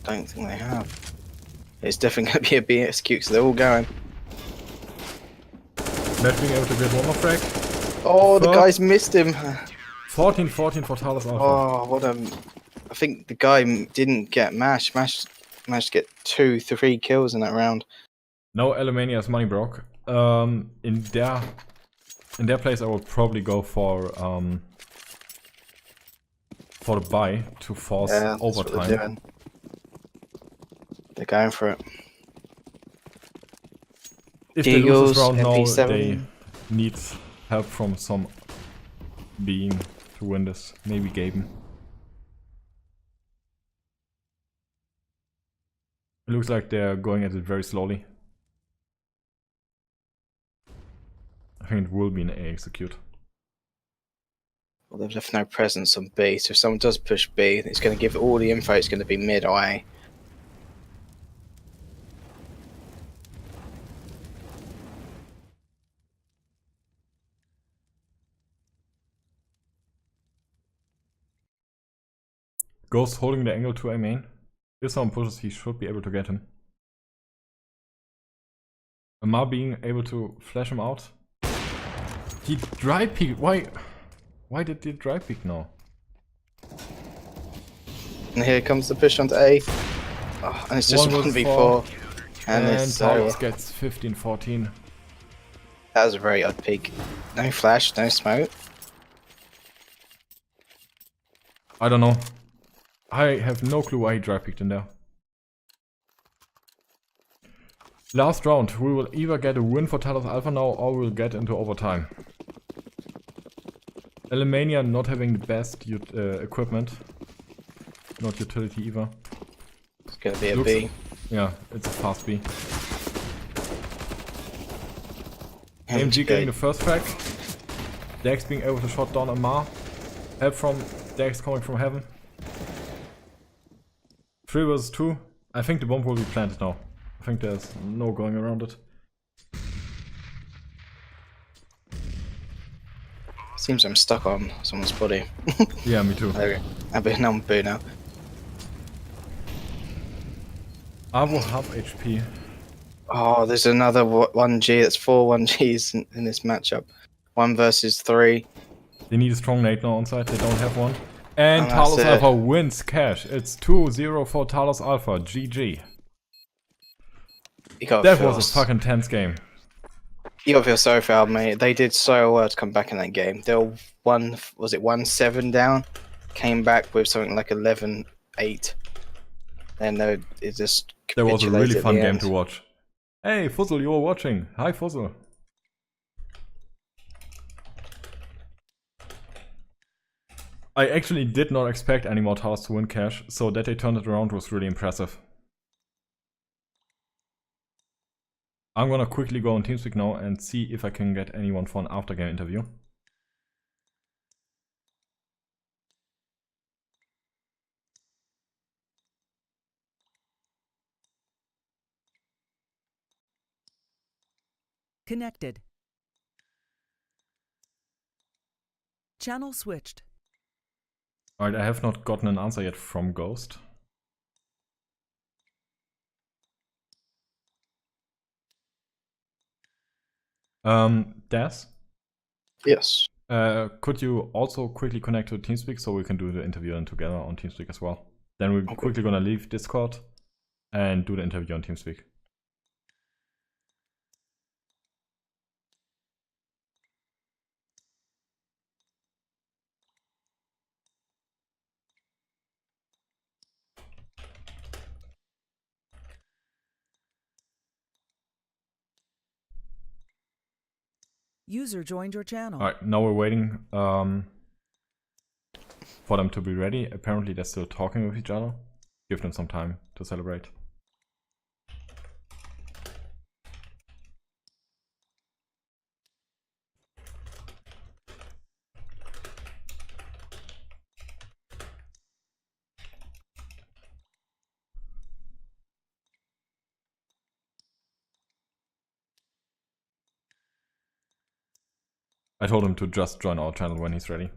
B: Don't think they have. It's definitely going to be a B execute, so they're all going.
A: Mesh being able to get one more frag.
B: Oh, the guy's missed him.
A: 14-14 for Talos Alpha.
B: Oh, what a... I think the guy didn't get Mash. Mash managed to get 2-3 kills in that round.
A: No, Alemania is money broke. In their place, I would probably go for the buy to force overtime.
B: They're going for it.
A: If they lose this round now, they need help from some being to win this. Maybe Gaben. It looks like they're going at it very slowly. I think it will be an A execute.
B: Well, they've left no presence on B, so if someone does push B, it's going to give all the info, it's going to be mid or A.
A: Ghost holding the angle to A main. If someone pushes, he should be able to get him. Amar being able to flash him out. He dry peeked. Why did they dry peek now?
B: And here comes the push onto A. Oh, and it's just 1v4.
A: And Talos gets 15-14.
B: That was a very odd peek. No flash, no smoke.
A: I don't know. I have no clue why he dry peeked in there. Last round, we will either get a win for Talos Alpha now or we'll get into overtime. Alemania not having the best equipment. Not utility either.
B: It's gonna be a B.
A: Yeah, it's a fast B. AMG getting the first frag. Dex being able to shot down Amar. Help from Dex coming from heaven. 3 vs 2. I think the bomb will be planted now. I think there's no going around it.
B: Seems I'm stuck on someone's body.
A: Yeah, me too.
B: There we go. I've been on boo now.
A: Ahava half HP.
B: Oh, there's another 1G. That's 4 1Gs in this matchup. 1 versus 3.
A: They need a strong nade now on site. They don't have one. And Talos Alpha wins cash. It's 2-0 for Talos Alpha. GG. That was a fucking tense game.
B: You gotta feel sorry for Al, mate. They did so well to come back in that game. They were 1-7 down? Came back with something like 11-8. And it just
A: That was a really fun game to watch. Hey, Fuzzle, you were watching. Hi, Fuzzle. I actually did not expect any more Talos to win cash, so that they turned it around was really impressive. I'm gonna quickly go on TeamSpeak now and see if I can get anyone for an after-game interview.
C: Connected. Channel switched.
A: Alright, I have not gotten an answer yet from Ghost. Daz?
B: Yes.
A: Could you also quickly connect to TeamSpeak so we can do the interview together on TeamSpeak as well? Then we're
B: Okay.
A: quickly gonna leave Discord and do the interview on TeamSpeak.
C: User joined your channel.
A: Alright, now we're waiting for them to be ready. Apparently they're still talking with each other. Give them some time to celebrate. I told him to just join our channel when he's ready.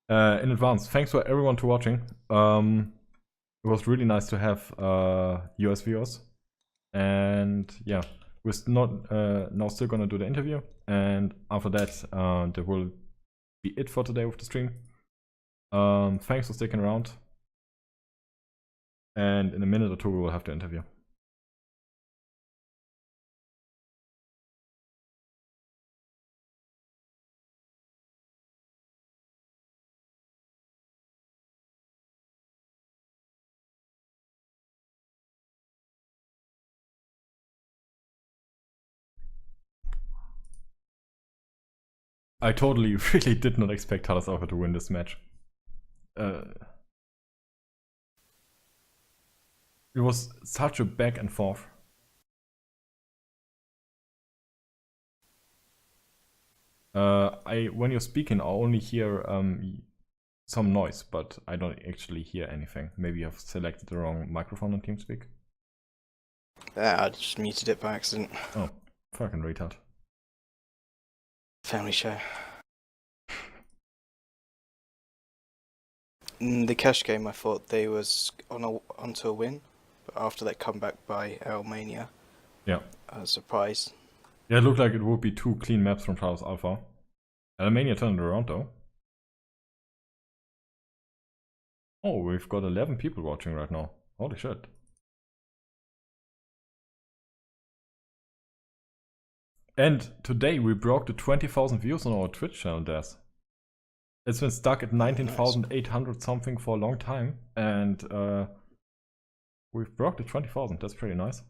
A: In advance, thanks for everyone to watching. It was really nice to have US viewers. And yeah, we're not now still gonna do the interview. And after that, that will be it for today with the stream. Thanks for sticking around. And in a minute or two, we will have the interview. I totally, really did not expect Talos Ahava to win this match. It was such a back and forth. When you're speaking, I only hear some noise, but I don't actually hear anything. Maybe I've selected the wrong microphone on TeamSpeak.
B: Yeah, I just muted it by accident.
A: Oh, fucking retard.
B: Family show. In the cash game, I thought they was onto a win, but after that comeback by Alemania,
A: Yeah.
B: I was surprised.
A: Yeah, it looked like it would be two clean maps from Talos Alpha. Alemania turned it around though. Oh, we've got 11 people watching right now. Holy shit. And today we broke the 20,000 views on our Twitch channel, Des. It's been stuck at 19,800 something for a long time, and we've broke the 20,000. That's pretty nice.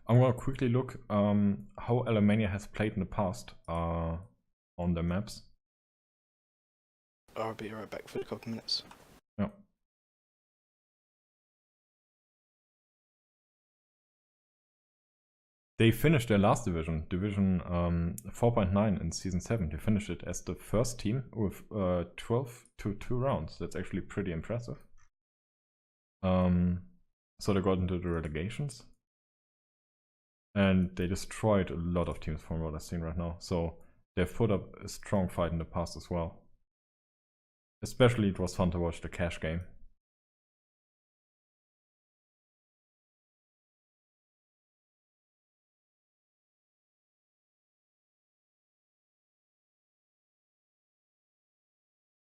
A: I'm gonna quickly look how Alemania has played in the past on their maps.
B: I'll be right back for a couple of minutes.
A: Yeah. They finished their last division, Division 4.9 in Season 7. They finished it as the first team with 12 to 2 rounds. That's actually pretty impressive. So they got into the relegations. And they destroyed a lot of teams from what I've seen right now. So they've put up a strong fight in the past as well. Especially it was fun to watch the cash game.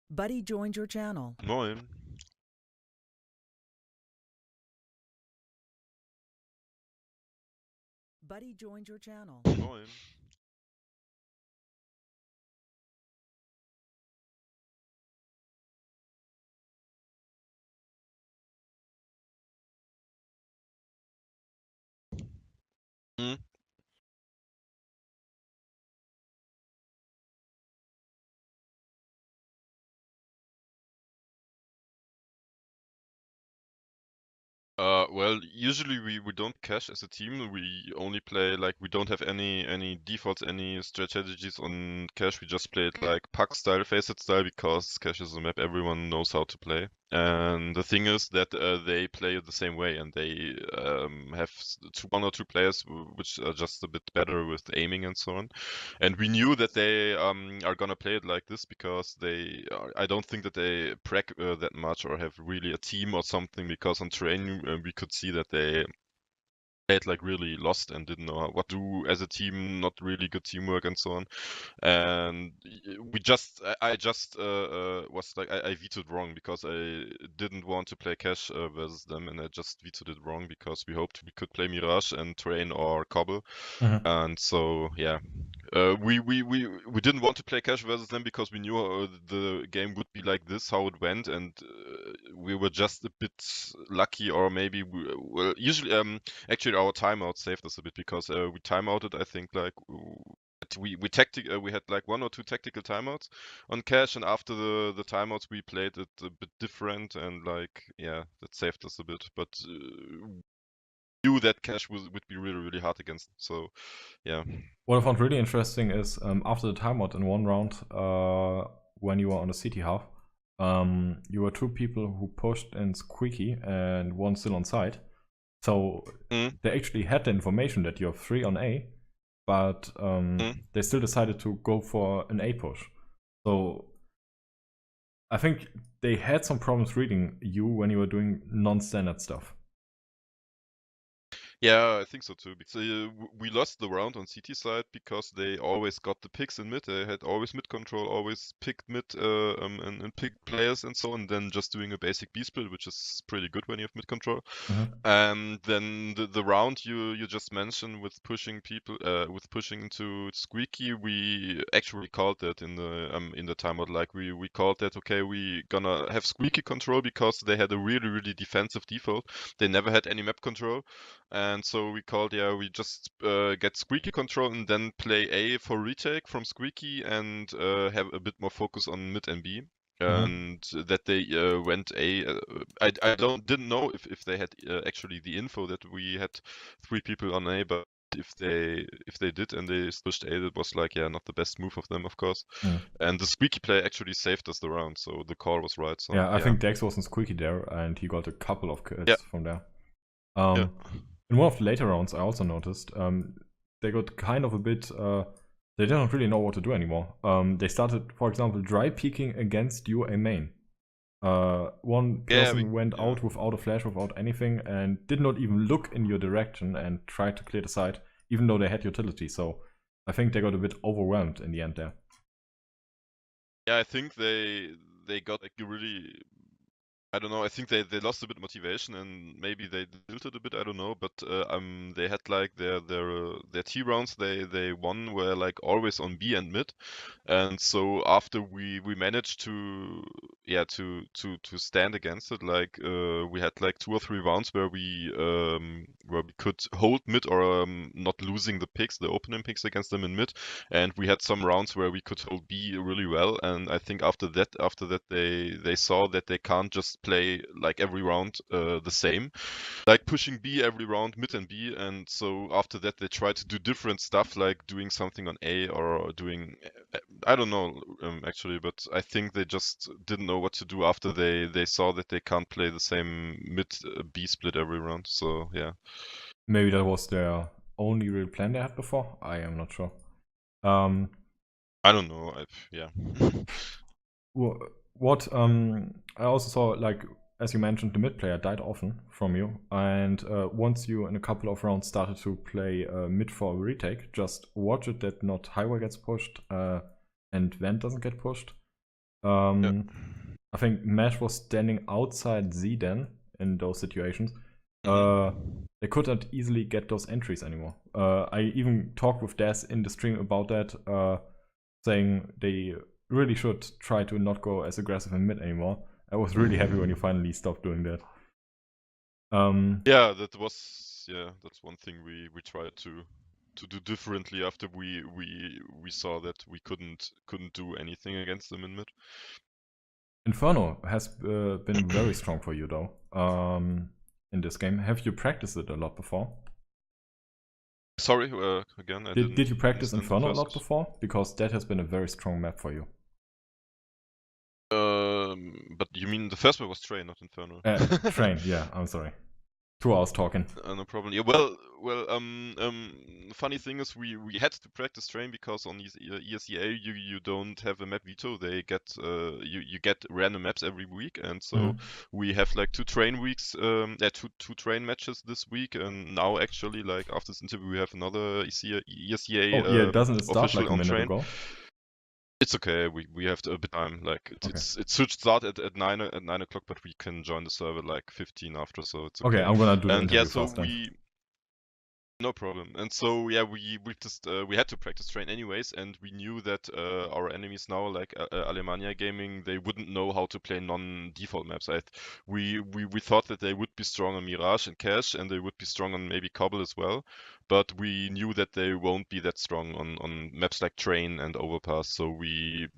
C: Buddy joined your channel.
D: Moin.
C: Buddy joined your channel.
D: Moin. Hm. Well, usually we don't cache as a team. We only play like we don't have any defaults, any strategies on cache. We just play it like puck style, face it style, because cache is a map everyone knows how to play. And the thing is that they play it the same way, and they have one or two players which are just a bit better with aiming and so on. And we knew that they are gonna play it like this because they I don't think that they preg that much or have really a team or something, because on training we could see that they played like really lost and didn't know what to do as a team, not really good teamwork and so on. And I just was like I vetoed wrong because I didn't want to play cache versus them, and I just vetoed it wrong because we hoped we could play Mirage and Train or Cobble. And so yeah, we didn't want to play cache versus them because we knew the game would be like this, how it went, and we were just a bit lucky, or maybe well, usually actually our timeout saved us a bit because we timeouted, I think, like we had like one or two tactical timeouts on cache, and after the timeouts we played it a bit different, and like yeah, that saved us a bit. But knew that cache would be really hard against. So yeah.
A: What I found really interesting is after the timeout in one round, when you were on the city half, you were two people who pushed in Squeaky and one still on site. So they actually had the information that you have 3 on A, but they still decided to go for an A push. So I think they had some problems reading you when you were doing non-standard stuff.
D: Yeah, I think so too. Because we lost the round on CT side because they always got the picks in mid. They had always mid control, always picked mid and picked players and so on. Then just doing a basic B split, which is pretty good when you have mid control. And then the round you just mentioned with pushing people, with pushing into Squeaky, we actually called that in the timeout. Like we called that, okay, we gonna have Squeaky control because they had a really defensive default. They never had any map control. And so we called, yeah, we just get Squeaky control and then play A for retake from Squeaky and have a bit more focus on mid and B. And that they went A. I didn't know if they had actually the info that we had 3 people on A, but if they did and they pushed A, it was like, yeah, not the best move of them, of course. And the Squeaky play actually saved us the round, so the call was right. So
A: yeah, I think Dex was in Squeaky there, and he got a couple of kills from there. In one of the later rounds, I also noticed they got kind of a bit. They didn't really know what to do anymore. They started, for example, dry peeking against you a main. One person went out without a flash, without anything, and did not even look in your direction and tried to clear the site, even though they had utility. So I think they got a bit overwhelmed in the end there.
D: Yeah, I think they got like really. I don't know. I think they lost a bit of motivation and maybe they tilted a bit. I don't know, but they had like their T rounds they won were like always on B and mid, and so after we managed to stand against it, like we had like 2 or 3 rounds where we could hold mid or not losing the picks, the opening picks against them in mid, and we had some rounds where we could hold B really well. And I think after that they saw that they can't just play like every round the same, like pushing B every round, mid and B. And so after that they tried to do different stuff, like doing something on A or doing I don't know actually, but I think they just didn't know what to do after they saw that they can't play the same mid B split every round. So yeah,
A: maybe that was their only real plan they had before. I am not sure.
D: I don't know. Yeah.
A: What I also saw, like as you mentioned, the mid player died often from you, and once you in a couple of rounds started to play mid for a retake, just watch it that not highway gets pushed and vent doesn't get pushed. I think Mesh was standing outside Z then in those situations. They they couldn't easily get those entries anymore. I even talked with Des in the stream about that, saying they really should try to not go as aggressive in mid anymore. I was really happy when you finally stopped doing that.
D: Yeah, that's one thing we tried to do differently after we saw that we couldn't do anything against them in mid.
A: Inferno has been very strong for you though, in this game. Have you practiced it a lot before?
D: Sorry, again, I didn't
A: Did you practice
D: understand the
A: Inferno a
D: first
A: lot
D: question.
A: before? Because that has been a very strong map for you.
D: But you mean the first one was Train, not Inferno?
A: Train, yeah, I'm sorry. 2 hours talking.
D: No problem. Yeah, well, funny thing is we had to practice Train because on these ESEA you don't have a map veto. They get you get random maps every week, and so we have like 2 train weeks, two train matches this week, and now actually like after this interview we have another ESEA
A: Oh yeah, doesn't it start
D: official
A: like a
D: on
A: minute
D: Train.
A: ago?
D: It's okay. We have a bit of time. Like it should start at 9 o'clock, but we can join the server like 15 after, so it's okay.
A: Okay, I'm gonna do the
D: And
A: interview
D: yeah, so
A: fast then.
D: no problem. And so yeah, we just we had to practice Train anyways, and we knew that our enemies now, like Alemania-Gaming, they wouldn't know how to play non-default maps. We thought that they would be strong on Mirage and Cache, and they would be strong on maybe Cobble as well, but we knew that they won't be that strong on maps like Train and Overpass. So we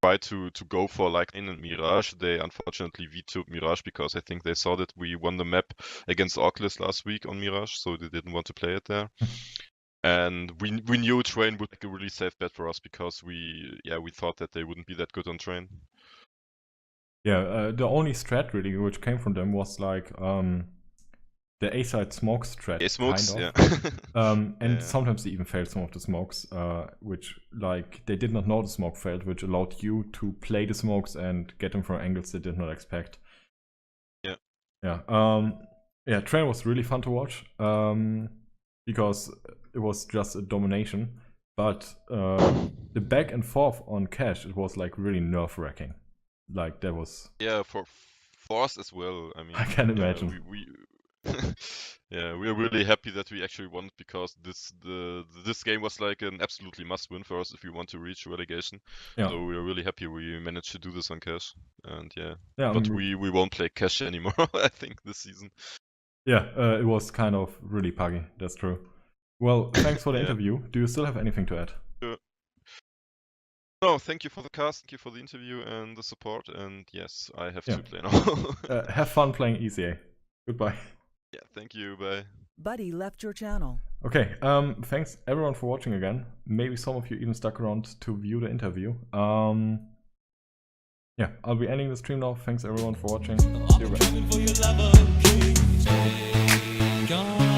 D: tried to go for like in and Mirage. They unfortunately vetoed Mirage because I think they saw that we won the map against Oculus last week on Mirage, so they didn't want to play it there. And we knew Train would be a really safe bet for us because we thought that they wouldn't be that good on Train.
A: Yeah, the only strat really which came from them was like the A-side smoke strat,
D: Yeah, smokes,
A: kind of.
D: yeah.
A: And sometimes they even failed some of the smokes, which like they did not know the smoke failed, which allowed you to play the smokes and get them from angles they did not expect.
D: Yeah.
A: Yeah, Train was really fun to watch, because it was just a domination. But the back and forth on Cache, it was like really nerve-wracking. Like that was.
D: Yeah, for us as well. I mean,
A: I can imagine.
D: We yeah, we are really happy that we actually won because this game was like an absolutely must win for us if we want to reach relegation.
A: Yeah.
D: So we are really happy we managed to do this on Cache, and yeah.
A: But
D: we won't play Cache anymore, I think, this season.
A: Yeah, it was kind of really puggy. That's true. Well, thanks for the interview. Do you still have anything to add?
D: Sure. No, thank you for the cast, thank you for the interview and the support, and yes, I have to play now.
A: Have fun playing ECA. Goodbye.
D: Yeah, thank you, bye.
C: Buddy left your channel.
A: Okay, thanks everyone for watching again. Maybe some of you even stuck around to view the interview. Yeah, I'll be ending the stream now. Thanks everyone for watching. See you guys.